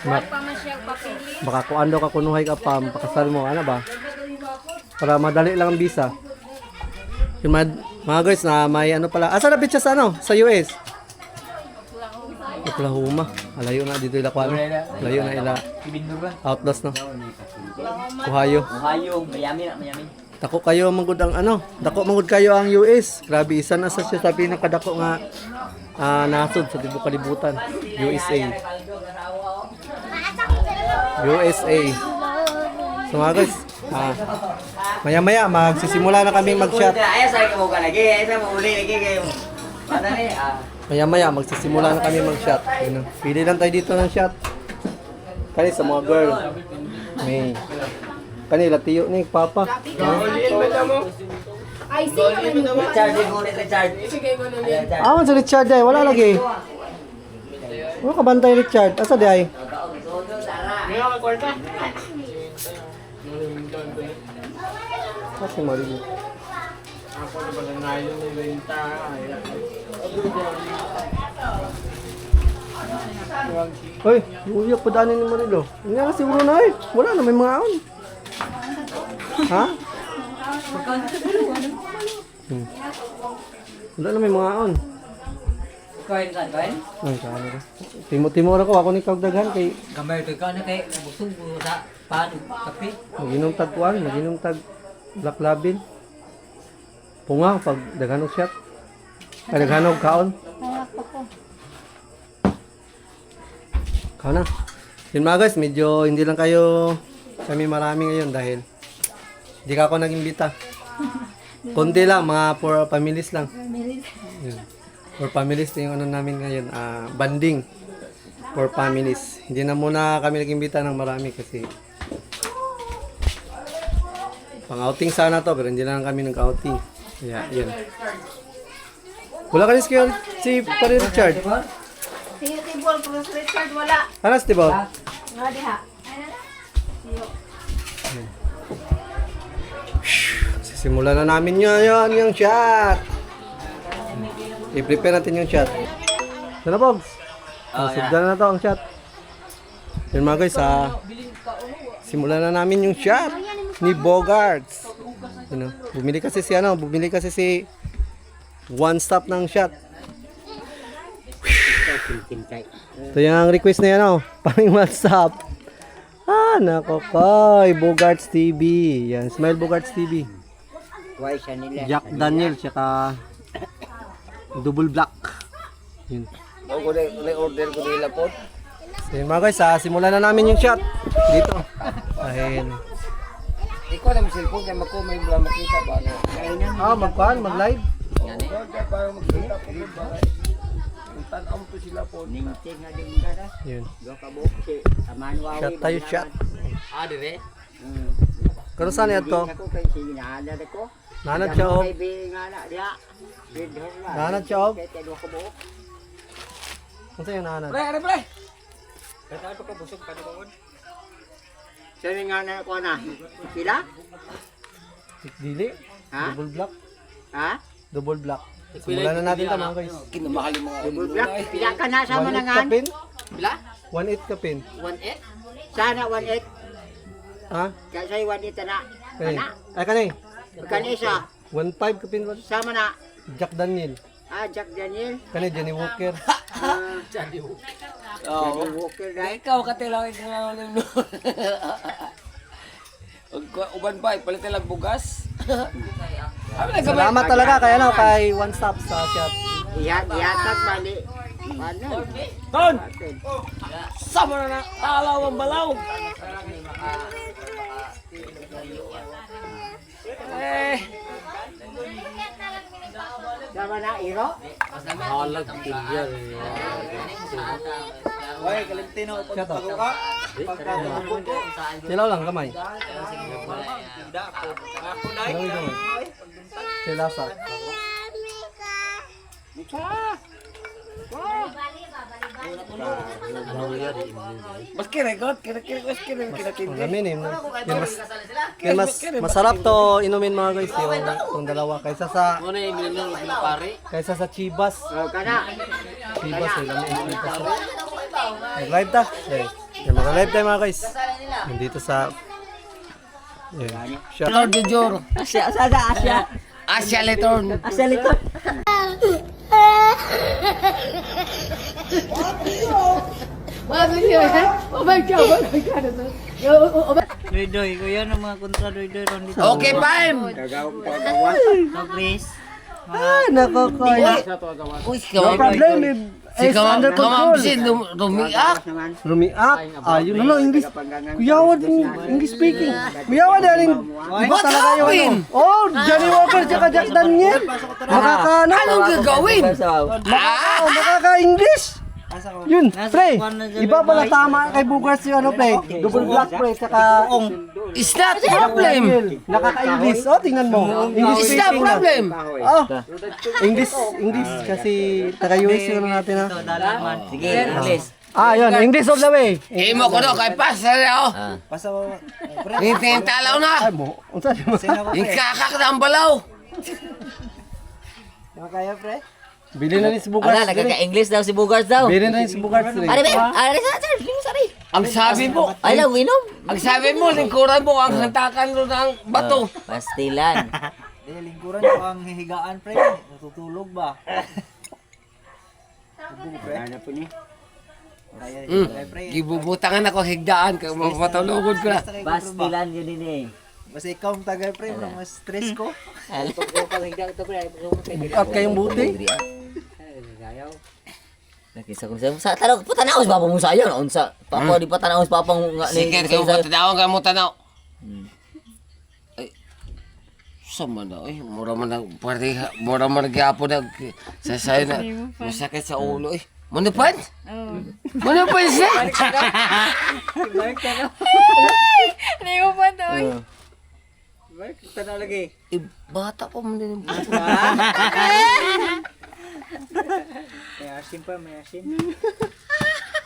E: Wag pa man siya papili.
A: baka kung ando ka kunuhay ka pa pakasal mo ana ba? Para madali lang ang visa. Yung mga guys na may ano pala. Asa na bitch sa ano? Sa US? Oklahoma. Alayo na dito ila kwano. Alayo na ila. Outlaws no. Ohio.
C: Ohio, Miami na, Miami.
A: Dako kayo mangud ang ano? Dako mangud kayo ang US. Grabe isa na sa siya sabi ng kadako nga nasod sa tibuok kalibutan. USA. USA. So mga guys, maya-maya magsisimula na kami mag-shot.
C: Ay, sa mo ka lagi, ay sa mo uli lagi kayo. Ano ni?
A: Maya-maya magsisimula na kami mag-shot. Yun, pili lang tayo dito ng shot. Kani sa mga girl. May kanila tiyo ni Papa.
H: Ay, sino man yun?
C: Richard, Richard.
A: Awan sa Richard ay wala lagi. Ano ka bantay Richard? Asa di ay? Kasi marili. Hoy, uyak pa daanin ni Marilo. Hindi nga siguro na eh. Wala na, may mga aon. Ha? Wala na, may mga aon.
C: Kain ka, kain?
A: Ay, kano ka. Timo-timo ako, ako ni Kagdaghan kay
C: Kamay to ka na kay busog ko sa paano kape.
A: maginom tag kuan, maginom tag black label. Punga pag daghanog shot. Ay daghanog kaon. Kaon na. Yun mga guys, medyo hindi lang kayo kami marami ngayon dahil hindi ka ako nag-imbita. Konti lang, mga for families lang. Yun. For families yung ano namin ngayon, banding for families. Hindi na muna kami nag-imbita ng marami kasi pang-outing sana to pero hindi na lang kami nag-outing. Kaya yun. Wala ka rin si Pare Richard.
H: Sige, tibol, pero si Richard wala.
A: Ano si Tibaw?
H: Nga diha.
A: Simulan na namin yun, yung shot. I-prepare natin yung shot. Sana Pogs? Sugdan na to ang shot. Yun mga guys, simulan na namin yung shot ni Bogarts. You know, bumili kasi si one stop ng shot. Ito yung request na yan, parang one stop. Nakokoy. Bogarts TV. Yan, Smile Bogarts TV. Jack Daniel, tsaka Double Black. Yun.
D: Ako na order ko nila po.
A: So yun mga guys, simulan na namin yung shot dito. Dahil,
D: Ikaw na may cellphone kaya may makita ba?
A: mag-live.
D: Para makita po ba? Tanaw mo to sila po.
A: Yun. Shot tayo, shot.
C: dire.
A: Kano saan yan to? Nanad siya oh. Nanad siya oh. Kung saan yung nanad?
D: Pre!
C: Sino nga na ko na? Sila?
A: Dili.
C: Ha?
A: Double Black.
C: Ha?
A: Double Black. Simulan na natin ito mga guys.
D: Kinamahal yung mga
C: Double black. Pila ka na sa
A: 1.8
C: manangan?
A: kapin.
C: Pila?
A: 1.8 kapin.
C: 1.8? Sana 1.8.
A: Ha?
C: Kaya sa'yo 1.8 na.
A: Kani.
C: Kana?
A: Ay kani.
C: Magkano isa?
A: 1.5 kapin.
C: Sama na.
A: Jack Daniel.
C: Ah, Jack Daniel.
A: Kani Johnny Walker.
C: Johnny Walker dahil.
D: Ikaw katilawin ka nga ulit no. Uban ba, palit lang bugas.
A: Salamat talaga kay ano kay One Stop sa shop.
C: Iyatag bali. Ano?
D: Ton! Sama na na, talaw ang balaw.
C: Sama na, Iro?
D: Halag tigyan.
F: Oy, Kalintino,
A: Shot out.
F: pagpago ka.
A: Silaw lang kamay.
F: Ako na.
A: Silaw lang kamay. Silaw sa.
D: Mas kiregot,
A: Ang gamin eh. Yan masarap to inumin mga guys yung dalawa kaysa sa Chivas.
C: O, kana.
A: Chivas eh lamin. Mag-live ta. Yan mag-live tayo mga guys. Nandito sa shot.
D: Lord Jujur.
C: Asya, asya, asya.
D: Asya Leton.
C: Asya lito.
I: Doy-doy, ko yan ang mga kontra doy-doy ron dito.
D: Okay, fine.
I: So, Chris.
A: Nakokoy.
D: Uy,
A: No problem.
D: Si
A: It's under control.
D: Rumiak.
A: Rumiak. Yun na lang, English. Kuyawa din, English speaking. Kuyawa din. Iba talaga yung ano. Oh, Johnny Walker tsaka Jack Daniel. Makakaano.
D: Anong gagawin?
A: Makaka-English. Yun, pre. Iba pala tama kay Bugars yung ano, pre. Double black, pre. Tsaka
D: It's not a problem.
A: nakaka-English. Oh, tingnan mo. English
D: It's not a
A: speaking.
D: problem.
A: Oh, English kasi taga-US yung ano natin ha.
C: Sige, English.
A: Yun, English of the way.
D: Imo ko no, kay pasar ako. Hintayin talaw na.
A: Ay mo, unsa di mo?
D: Ikakak na ang balaw.
I: Kaya, pre?
A: Bili na ni si Bugars.
C: Ala, nagkaka-English daw si Bugars daw.
A: Bili na ni si Bugars.
C: Ari, be. Ari, sir. Lingus, ari.
D: Ang sabi mo,
C: Ay, lang, inom.
D: ang sabi mo, lingkuran mo ang hantakan mo ng bato.
C: Pastilan.
I: Lingkuran ko ang hihigaan, pre. Natutulog ba?
C: Ano po ni?
D: Gibubutangan ako higdaan kaya mapatulugod ko na.
C: Pastilan yun din eh.
I: Basta ikaw ang tagay, pre. Mas stress ko.
A: At kayong buti.
C: Nakisa ko sa tanaw patanaos ba mo sa ayon unsa papa di patanaos papang nga
D: Sige, kayo patanaw ka mo tanaw. Ay, sama na, mura man ang pari, mura man gyapon na sasayo na masakit sa ulo eh. Manupan? Manupan siya?
E: Hindi mo pa to.
I: Tanaw lagi.
D: Bata pa mo din.
I: May asin pa, may asin.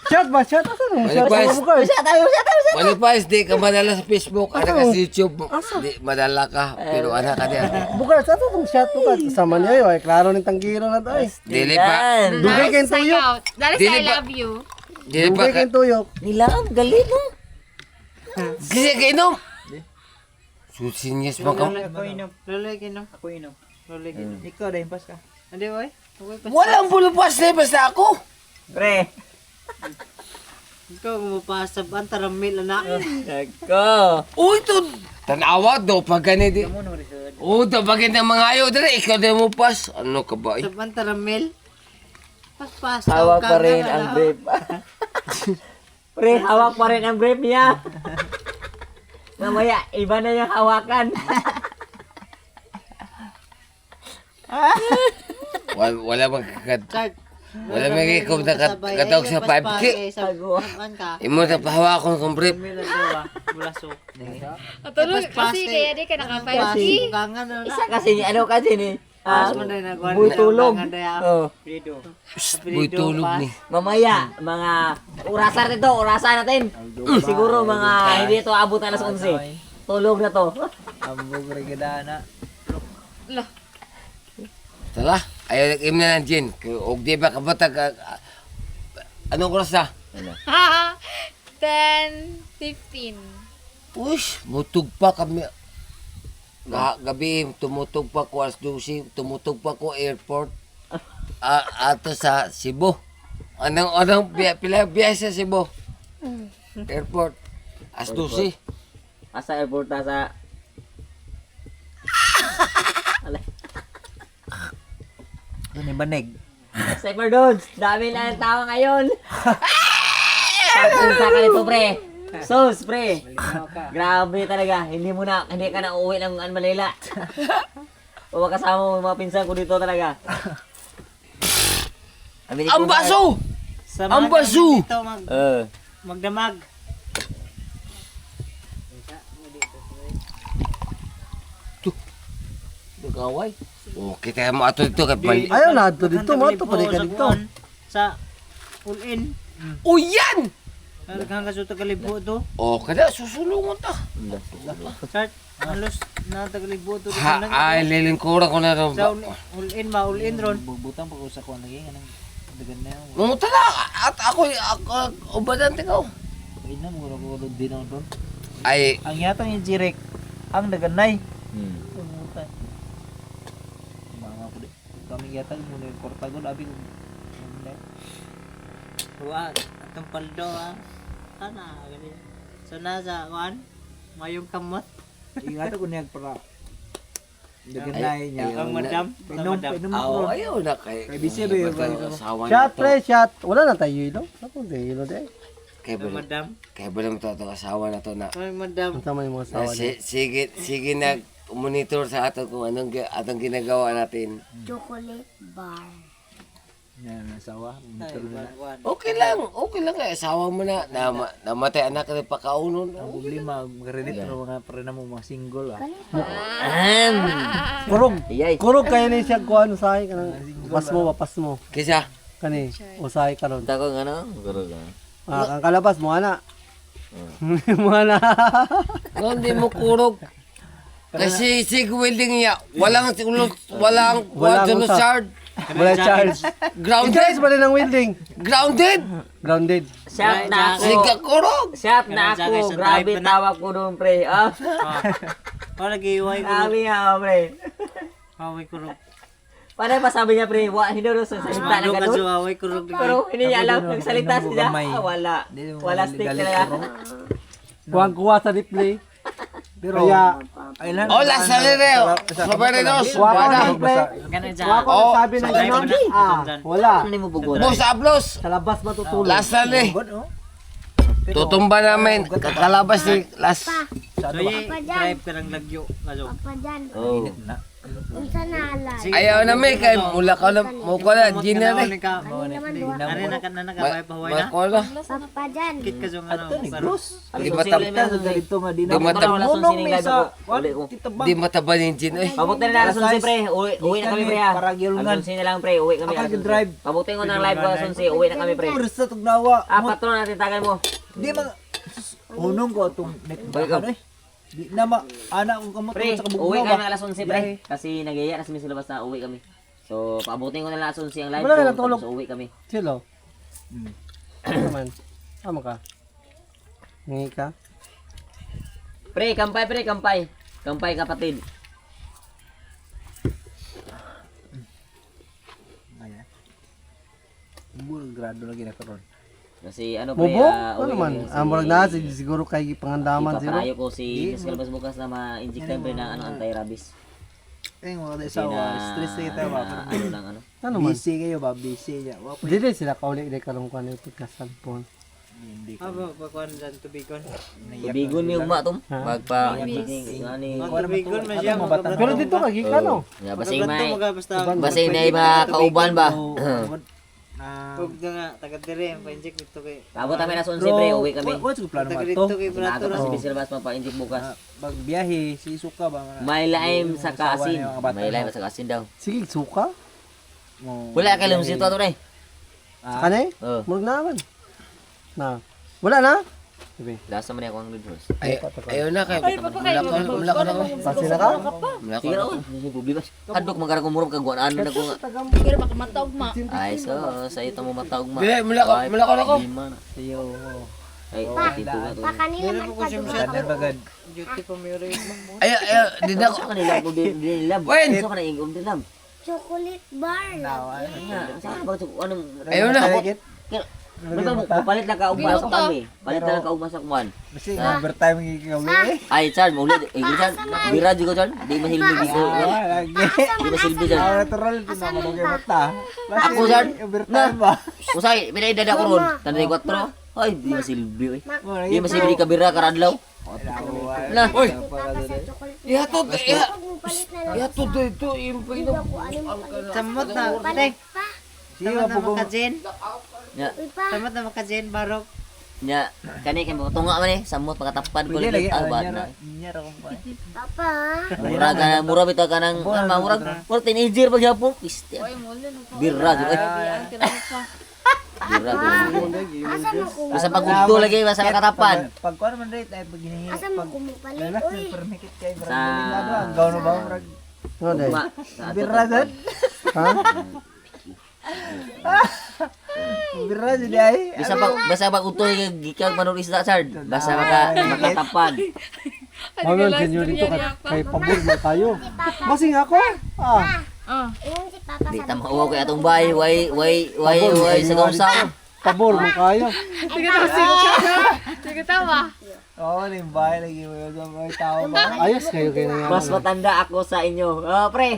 A: Shot ba? Shot? Asan mo? Shot
D: Bye,
A: sa Bugars.
D: Manupan, di ka madala sa Facebook, ada ka sa YouTube, di madala ka, pero anak ka diyan.
A: Bugars, ato itong shot Bugars. Kasama niya yun. Klaro ng tanggiro na tayo.
D: Dili pa,
A: Dugay kayong tuyok.
E: Dali
D: Dili
E: sa I
D: ba-
E: love you.
D: dili pa
A: Dugay
D: ka.
A: kayong tuyok.
C: Nilam galit no.
D: Kasi kainom. Susinyas mo ka.
I: Ako inom. Loloy kinom. Ako inom. Loloy kinom. Ikaw, dahil pas ka. Hindi, boy.
D: Walang bulupas na basta ako.
I: Pre. Ikaw gumapasa ba ang taramil anak?
C: Nako.
D: Uy, ito. Tanawa daw pag ganito. Oo, daw pag ganito mga ayaw dali. Ikaw din mo pas. Ano ka ba?
I: Sa ang taramil. Paspas.
C: Hawak pa rin ang brief. Pre, hawak pa rin ang brief niya. Mamaya, iba na yung hawakan.
D: Wala magkakad.
I: Chart.
D: Wala magkakad na katawag sa 5K.
I: Sabuhan ka.
D: Imo na pahawakon kong brief.
I: Taramil ang dawa. Bulaso.
E: Tulog kasi kaya di ka naka-5G.
I: Kangan na na.
C: Isa kasi ni, ano kasi ni,
I: Pas mo na nagwan.
C: Boy tulog. Oh.
D: Boy tulog ni.
C: Mamaya, mga orasan nito, orasan natin. Siguro mga hindi ito abot na alas 11. Tulog na to.
I: Ambog regada na.
D: Tala, ayaw nag-im na ng gin. Og di ba kabatag, anong oras na?
E: 10:15.
D: Uy, mutug pa kami. Gabi, tumutog pa ko alas 12, tumutog pa ko airport. Ato sa Cebu. Anong pila biyahe sa Cebu? Airport. Alas 12.
C: Asa airport sa
I: Ano banig?
C: Sniper Dudes, dami na ng tao ngayon. Punta ka nito, pre. Sus, pre. Grabe talaga. Hindi ka na uuwi ng Manila. O kasama mo mga pinsan ko dito talaga.
D: Ang baso! Ang baso!
I: Dito magdamag.
D: Nagaway. Oh, kita mo ato dito kay Bal.
A: Ayaw na ato dito, mo ato pa ka dito.
I: Sa all-in.
D: Oh, yan!
I: Hanggang sa tagalibo to.
D: Oh, kada susulungan ta.
I: Chart. Halos na tagalibo to.
D: Ay, lilingkuran ko na rin.
I: Sa all-in ba? All-in ron. Bubutang pa ko sa kuwan lagi. Anong dagan na yun.
D: Munguta na! At ako, ubadante ko.
I: Ina mo ko din ako doon.
D: Ay,
I: Ang yatang yung jirek. Ang daganay. Pumutan. Mga po di. Kami yatang muna yung kortagon. Abi ko. Huwag. Atong paldo ha. Sana. Ganyan. So nasa kuwan. Mayong kamot. Ingatan ko niya para. Daganay niya. Ang madam. Pinom
D: aw, ayaw na kay.
I: Kay busy ba yun?
D: Asawa
A: Shot,
D: na
A: pre,
D: to.
A: shot. Wala na tayo ilo. Ako, di ilo di.
I: Madam.
D: Kaya ba naman to itong asawa na to na.
I: Ay madam.
A: Ang tama yung mga asawa niya.
D: Sige nag-monitor sa ato kung anong ginagawa natin.
H: Chocolate bar.
I: Yan, asawa.
D: Okay lang kay asawa mo na. Namatay anak ka na pakaunon.
I: Ang problema, mag-relate na mga pare na mo mga single ah.
A: Kurog.
C: Iyay.
A: Kurog kaya ni siya kuha ano sahay ka ng papas mo.
D: Kisa,
A: Kani, usahay ka ron.
C: Tako nga no? Guro ka.
A: Kang kalabas mo ana. Mo ana.
D: hindi mo kurog. Kasi sig welding niya, walang
A: Walang
D: charge.
A: Wala charge.
D: Grounded.
A: Guys, bali ng welding.
D: Grounded.
A: Grounded.
C: Shot na
D: Siga
C: ako.
D: kurog.
C: Shot na ako. Grabe tawag ko doon, pre. Ah,
I: Oh, nag-iway ko.
C: grabe nga, pre.
I: Haway ko rin.
C: Paano ba sabi niya, pre? Hindi rin sa salita na
I: Ano ka
C: gano'n.
I: sa haway ko rin.
C: Pero hindi niya alam, nagsalita siya. Wala. Wala stick talaga.
A: Kuha sa replay. Kaya,
D: Hola, salire. Soberinos.
A: kuha ko
D: Wala.
A: ng replay. Kuha ko ng sabi ng gano'n. Wala.
C: Hindi mo bugon.
D: Bus ablos.
A: Sa labas matutulog.
D: Last sali. Tutumba namin. Kakalabas ni last.
I: Drive ka ng lagyo.
H: Papa dyan.
C: Oh.
H: Unsa na alay.
D: Ayaw namin kay mula ka na mo ko na giner eh.
H: Ano naman duha.
I: Ano na ka na nakaway pa huway na?
D: Mako na.
H: Papa dyan.
I: Kit ka yung ano.
D: Di mataba. Di mataba. Di mataba yung gin eh.
C: Pabutin na alas 11, pre. Uwi na kami, pre, ha. Alas 11 na lang, pre. Uwi kami.
I: drive.
C: Pabutin ko ng live ko alas 11. Uwi na kami, pre.
I: Sa tugnawa.
C: Patron natin tagal mo.
I: Di man. Hunong ko itong
C: Balik ka.
I: Di na ma. Anak ko kamot
C: Pre,
I: sa
C: uwi
I: kabugnawa.
C: kami alas 11, pre. Kasi nag-iya na kami sa labas na uwi kami. So, paabutin ko na lang alas 11 ang live
A: Wala
C: ko.
A: na natulog.
C: Tapos uwi kami.
A: Chilo. Ano naman? Tama ka. Hingi ka.
C: Pre, kampay, pre, kampay. Kampay, kapatid.
I: Grado lagi na karon.
C: Kasi ano pre,
A: Bobo?
C: uwi
A: Ano man?
C: kami kasi
A: Murag na, siguro kay pangandaman zero.
C: ipaparayo ko si Miss Calabas bukas na ma-inject tayo pre ng anti-rabies.
I: Mga
C: Kasi
I: sa
C: na,
I: stress kayo ba?
C: ano lang ano.
A: Ano man?
I: Busy kayo ba? Busy niya.
A: Dili sila kauli di karong kuan ito kasampon.
I: Hindi ko. Pagkuhan dyan, tubigon.
C: Tubigon mi ugma tom.
A: Ha?
C: Pagpa ani
I: Tubigon man siya.
A: Pero dito kagi ka no.
C: ya basing may
I: Basta.
C: basing na iba kauban ba.
I: Huwag na nga, taga-dire, pa-inject dito kay.
C: Abot kami na 11 pre, uwi kami.
I: What's yung plano mo ito?
C: Kay Brato na si Miss Calabas mapa-inject bukas.
I: Magbiyahe, si Suka ba?
C: May laim sa kaasin. May laim sa kaasin daw.
A: Sige, suka.
C: Wala kay lim sito to pre.
A: Sa kanay?
C: Oh.
A: Murag naman. Na. Wala na? Sabi.
C: Lasa man ako ang lead host.
D: Ayaw na kay. Mula ka na ko.
A: Pasi na ka?
D: Mula
C: Sige raw, hindi problema. Kadok magkara ko murag kagwaan na ko nga.
E: Pero baka mataog ma.
C: Ay so sa ito mo mataog ma.
D: Dili, mula ka na ko.
C: Sayo. Ay, dito nga to.
H: Pa kanina man pa duha.
I: Duty pa may rin mo.
D: Ay, di na ko.
C: Sa kanila ko din lab.
D: Wen!
C: Sa kanila ingom din lab.
H: Chocolate bar.
C: Sa ba anong
D: Ayaw na.
C: palit lang ka ugma sa kami. Palit lang ka ugma sa kuan.
I: Kasi overtime yung gagawin eh.
C: Ay, Char, maulit. Char, bira juga Char. Di masilbi dito.
I: Lagi.
C: Di masilbi Char.
I: Natural din ako mag-ibata.
C: Ako, Char.
I: Overtime ba?
C: Usay, pinaidada ko ron. Tanday 4. Ay, di masilbi eh. Di masilbi ka bira karadlaw. Na.
D: Oy,
H: Chocolate.
D: ihatod,
H: Huwag mo palit na lang.
D: ihatod dito. Yung painom.
I: Samot na.
H: Palit pa.
I: Siya po makajin.
C: Nya,
H: Uy pa.
I: Samot na makajin, barok.
C: nya, kani kay mo tunga man eh. Samot pagkatapan ko
I: Pwede
C: lagi
I: lagi.
C: albad na.
I: Niya ra kung pa.
H: Papa.
C: Mura ka na, mura bitaw ka ng murag teenager pag yapon. Piste.
E: Oy, muli no.
C: Birra jud eh.
E: Ang tinawag pa.
C: Birra jud.
H: Asa mo ko?
C: Basta pagugto lagi basta makatapan.
I: Pag kuan man rate ay pag hinihingi.
H: Asa mo ko mo palit?
I: Lalak
H: Uy.
I: permikit kay
C: Sa-
I: barang. Gawno ba murag
A: No, dai.
C: Ugma. Sa ato
I: birra
C: pa.
I: gud.
A: Ha?
I: Birra jud ay.
C: Basta pag utoy gikag manong isda sard. Basta makatapan.
A: Mga senyor dito kay pabor na tayo. Masing ako. Ah.
H: Iyon si Papa
C: Di
H: sa
C: ta mauwa kay atong bahay, way sa kausap.
A: Pabor mo kayo.
E: Sige tawa.
I: Oo, ning bahay lagi mo sa mga tao ba.
A: Ayos kayo kayo nangyari.
C: Mas matanda ako sa inyo. Pre.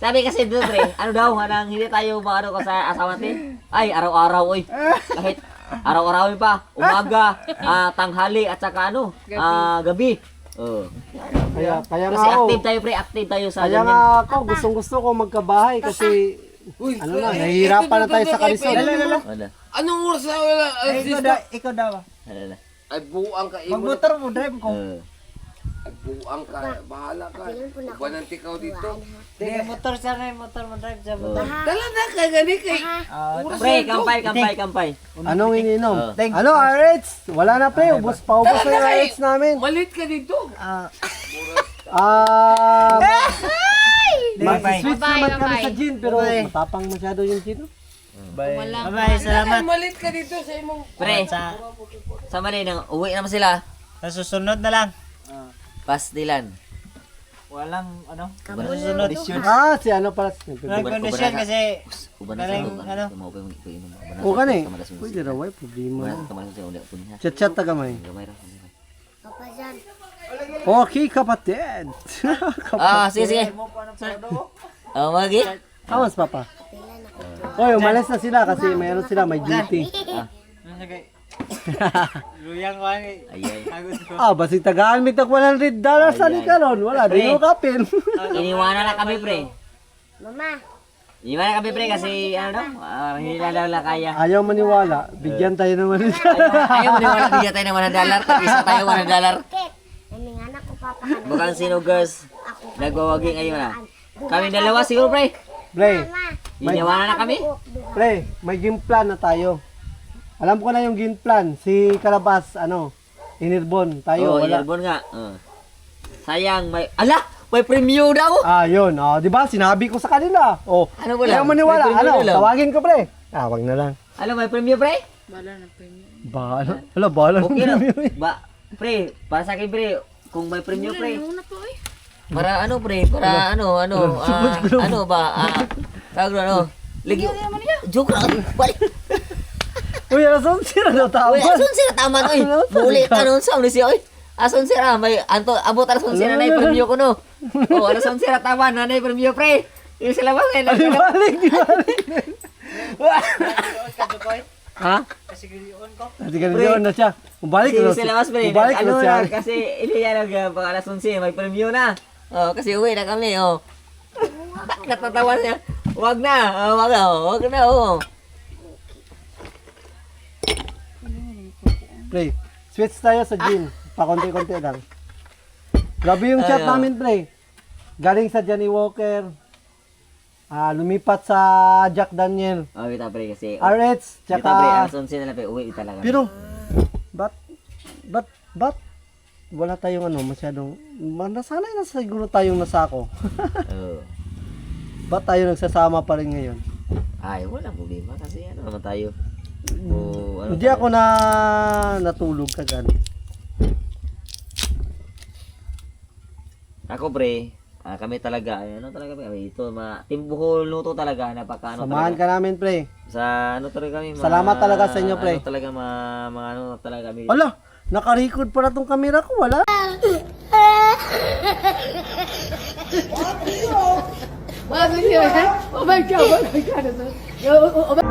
C: Sabi kasi doon, pre, ano daw, hanang hindi tayo maano ko sa asawa natin? Ay, araw-araw, oy. Kahit araw-araw pa, umaga, tanghali, at saka ano, gabi.
A: Kaya
C: Kasi
A: nga ako.
C: active tayo, pre, active tayo sa
A: Kaya
C: ganyan.
A: nga ako, gustong-gusto ko magkabahay kasi ano na, nahihirapan na tayo sa kalisod.
C: Wala.
D: Anong oras na wala?
I: Ikaw daw.
C: Wala.
D: Ay, buang ka.
I: Magmotor mo drive ko.
D: Ay, buang ka. Bahala ka. Buwan ang tikaw dito.
I: Di motor sa na motor mo drive sa motor.
D: Dala na ka, gani kay.
C: Pre, kampay.
A: Anong ininom?
I: Thank
A: Ano, Arits? Wala na pre, paubos na yung Arits namin.
D: Malit ka dito.
A: Mag-switch naman kami
E: bye.
A: sa gin, pero matapang masyado yung gin.
I: Bye. Bye, salamat.
D: Malit ka dito sa imong.
C: Pre, sa mali, nang uwi naman sila,
I: Sa susunod na lang.
C: pastilan.
I: Walang ano? Susunod.
A: Si ano pala.
I: Walang kondisyon kasi
C: Uban na
I: Galing,
C: sa
I: ano?
C: Mao pa yung inom.
A: O ka ni, pwede raw, ay problema.
C: Kamalas sa ulit po niya.
A: Chat-chat na kamay.
C: Gamay ra.
H: Papa dyan.
A: Okay, kapatid.
C: Sige. Magi.
A: Awas, papa. Oy, umalis na sila kasi may ano sila, may duty.
I: Luyang ko ay.
C: Ay.
A: Basig tagaan may tag $100 sa ni karon. Wala, di mo kapin.
C: Iniwanan na kami, pre.
H: Mama.
C: Iniwanan na kami, pre, kasi ano daw, hindi na daw lang kaya.
A: Ayaw maniwala, bigyan tayo naman nila.
C: Ayaw mo niwala, bigyan tayo ng $100. Isa tayo $100.
H: Kek. May anak ko papa ka na.
C: Bukang sino, girls. Nagwawagi ngayon na. Kami dalawa siguro, pre.
A: Pre,
C: Iniwanan na kami.
A: pre, may game plan na tayo. Alam ko na yung game plan. Si Calabas, Inirbon. Tayo, wala.
C: Irbon nga. Sayang, may premyo daw.
A: Yun. Di ba? Sinabi ko sa kanila.
C: Ano ba lang?
A: Ayaw maniwala.
C: May premyo lang.
A: Tawagin ko, pre. Wag na lang.
C: Alam, may premyo, pre?
E: Bala na premium.
A: Bahala.
C: Okay na. Pre, para sa akin, pre, kung may premyo, pre.
E: Ano na po eh?
C: Para ano, pre? Para tawag na, Ligi. Joke lang. Balik.
A: Uy, alas 11 na daw
C: Uy,
A: tama.
C: ason sila tama oy.
A: Ano,
C: Muli
A: talaga?
C: anon sa ulit siya oy. Ason sila may anto abot alas 11 na nay premyo ko no. Oh, alas 11 sila tama na nay premyo pre. Yung sila ba kay
A: Di balik, di balik.
C: Ha?
A: Kasi ganun yun na siya. Bumalik na
C: Sila mas pre.
A: Bumalik na
C: Ano
A: siya.
C: na kasi iliya nag pang alas 11 may premyo na. Oh, kasi uwi na kami oh. Natatawa niya. Wag na. Wag na. Wag na oh.
A: Pre, switch tayo sa gym. Pakonti-konti lang. Grabe yung chat
C: Ayaw.
A: namin, pre. Galing sa Johnny Walker. Lumipat sa Jack Daniel.
C: Oh, kita pre kasi.
A: RH,
C: Kita pre alas
A: tsaka...
C: 11 na pre uwi talaga.
A: Pero, ba't wala tayong masyadong... Nasanay na siguro tayong nasako.
C: Oh.
A: Ba't tayo nagsasama pa rin ngayon?
C: Ay, wala problema kasi ano naman tayo. Oh, ano
A: Hindi ako natulog kagad.
C: Ako pre, kami talaga, ano talaga kami ito, timbuhol luto talaga, napaka ano
A: Samahan
C: talaga.
A: ka namin, pre.
C: Sa ano talaga kami,
A: Salamat talaga sa inyo, pre.
C: Ano talaga, mga ano talaga kami.
A: Ala, naka-record pala tong camera ko, wala?
G: Oh my God! Oh my God!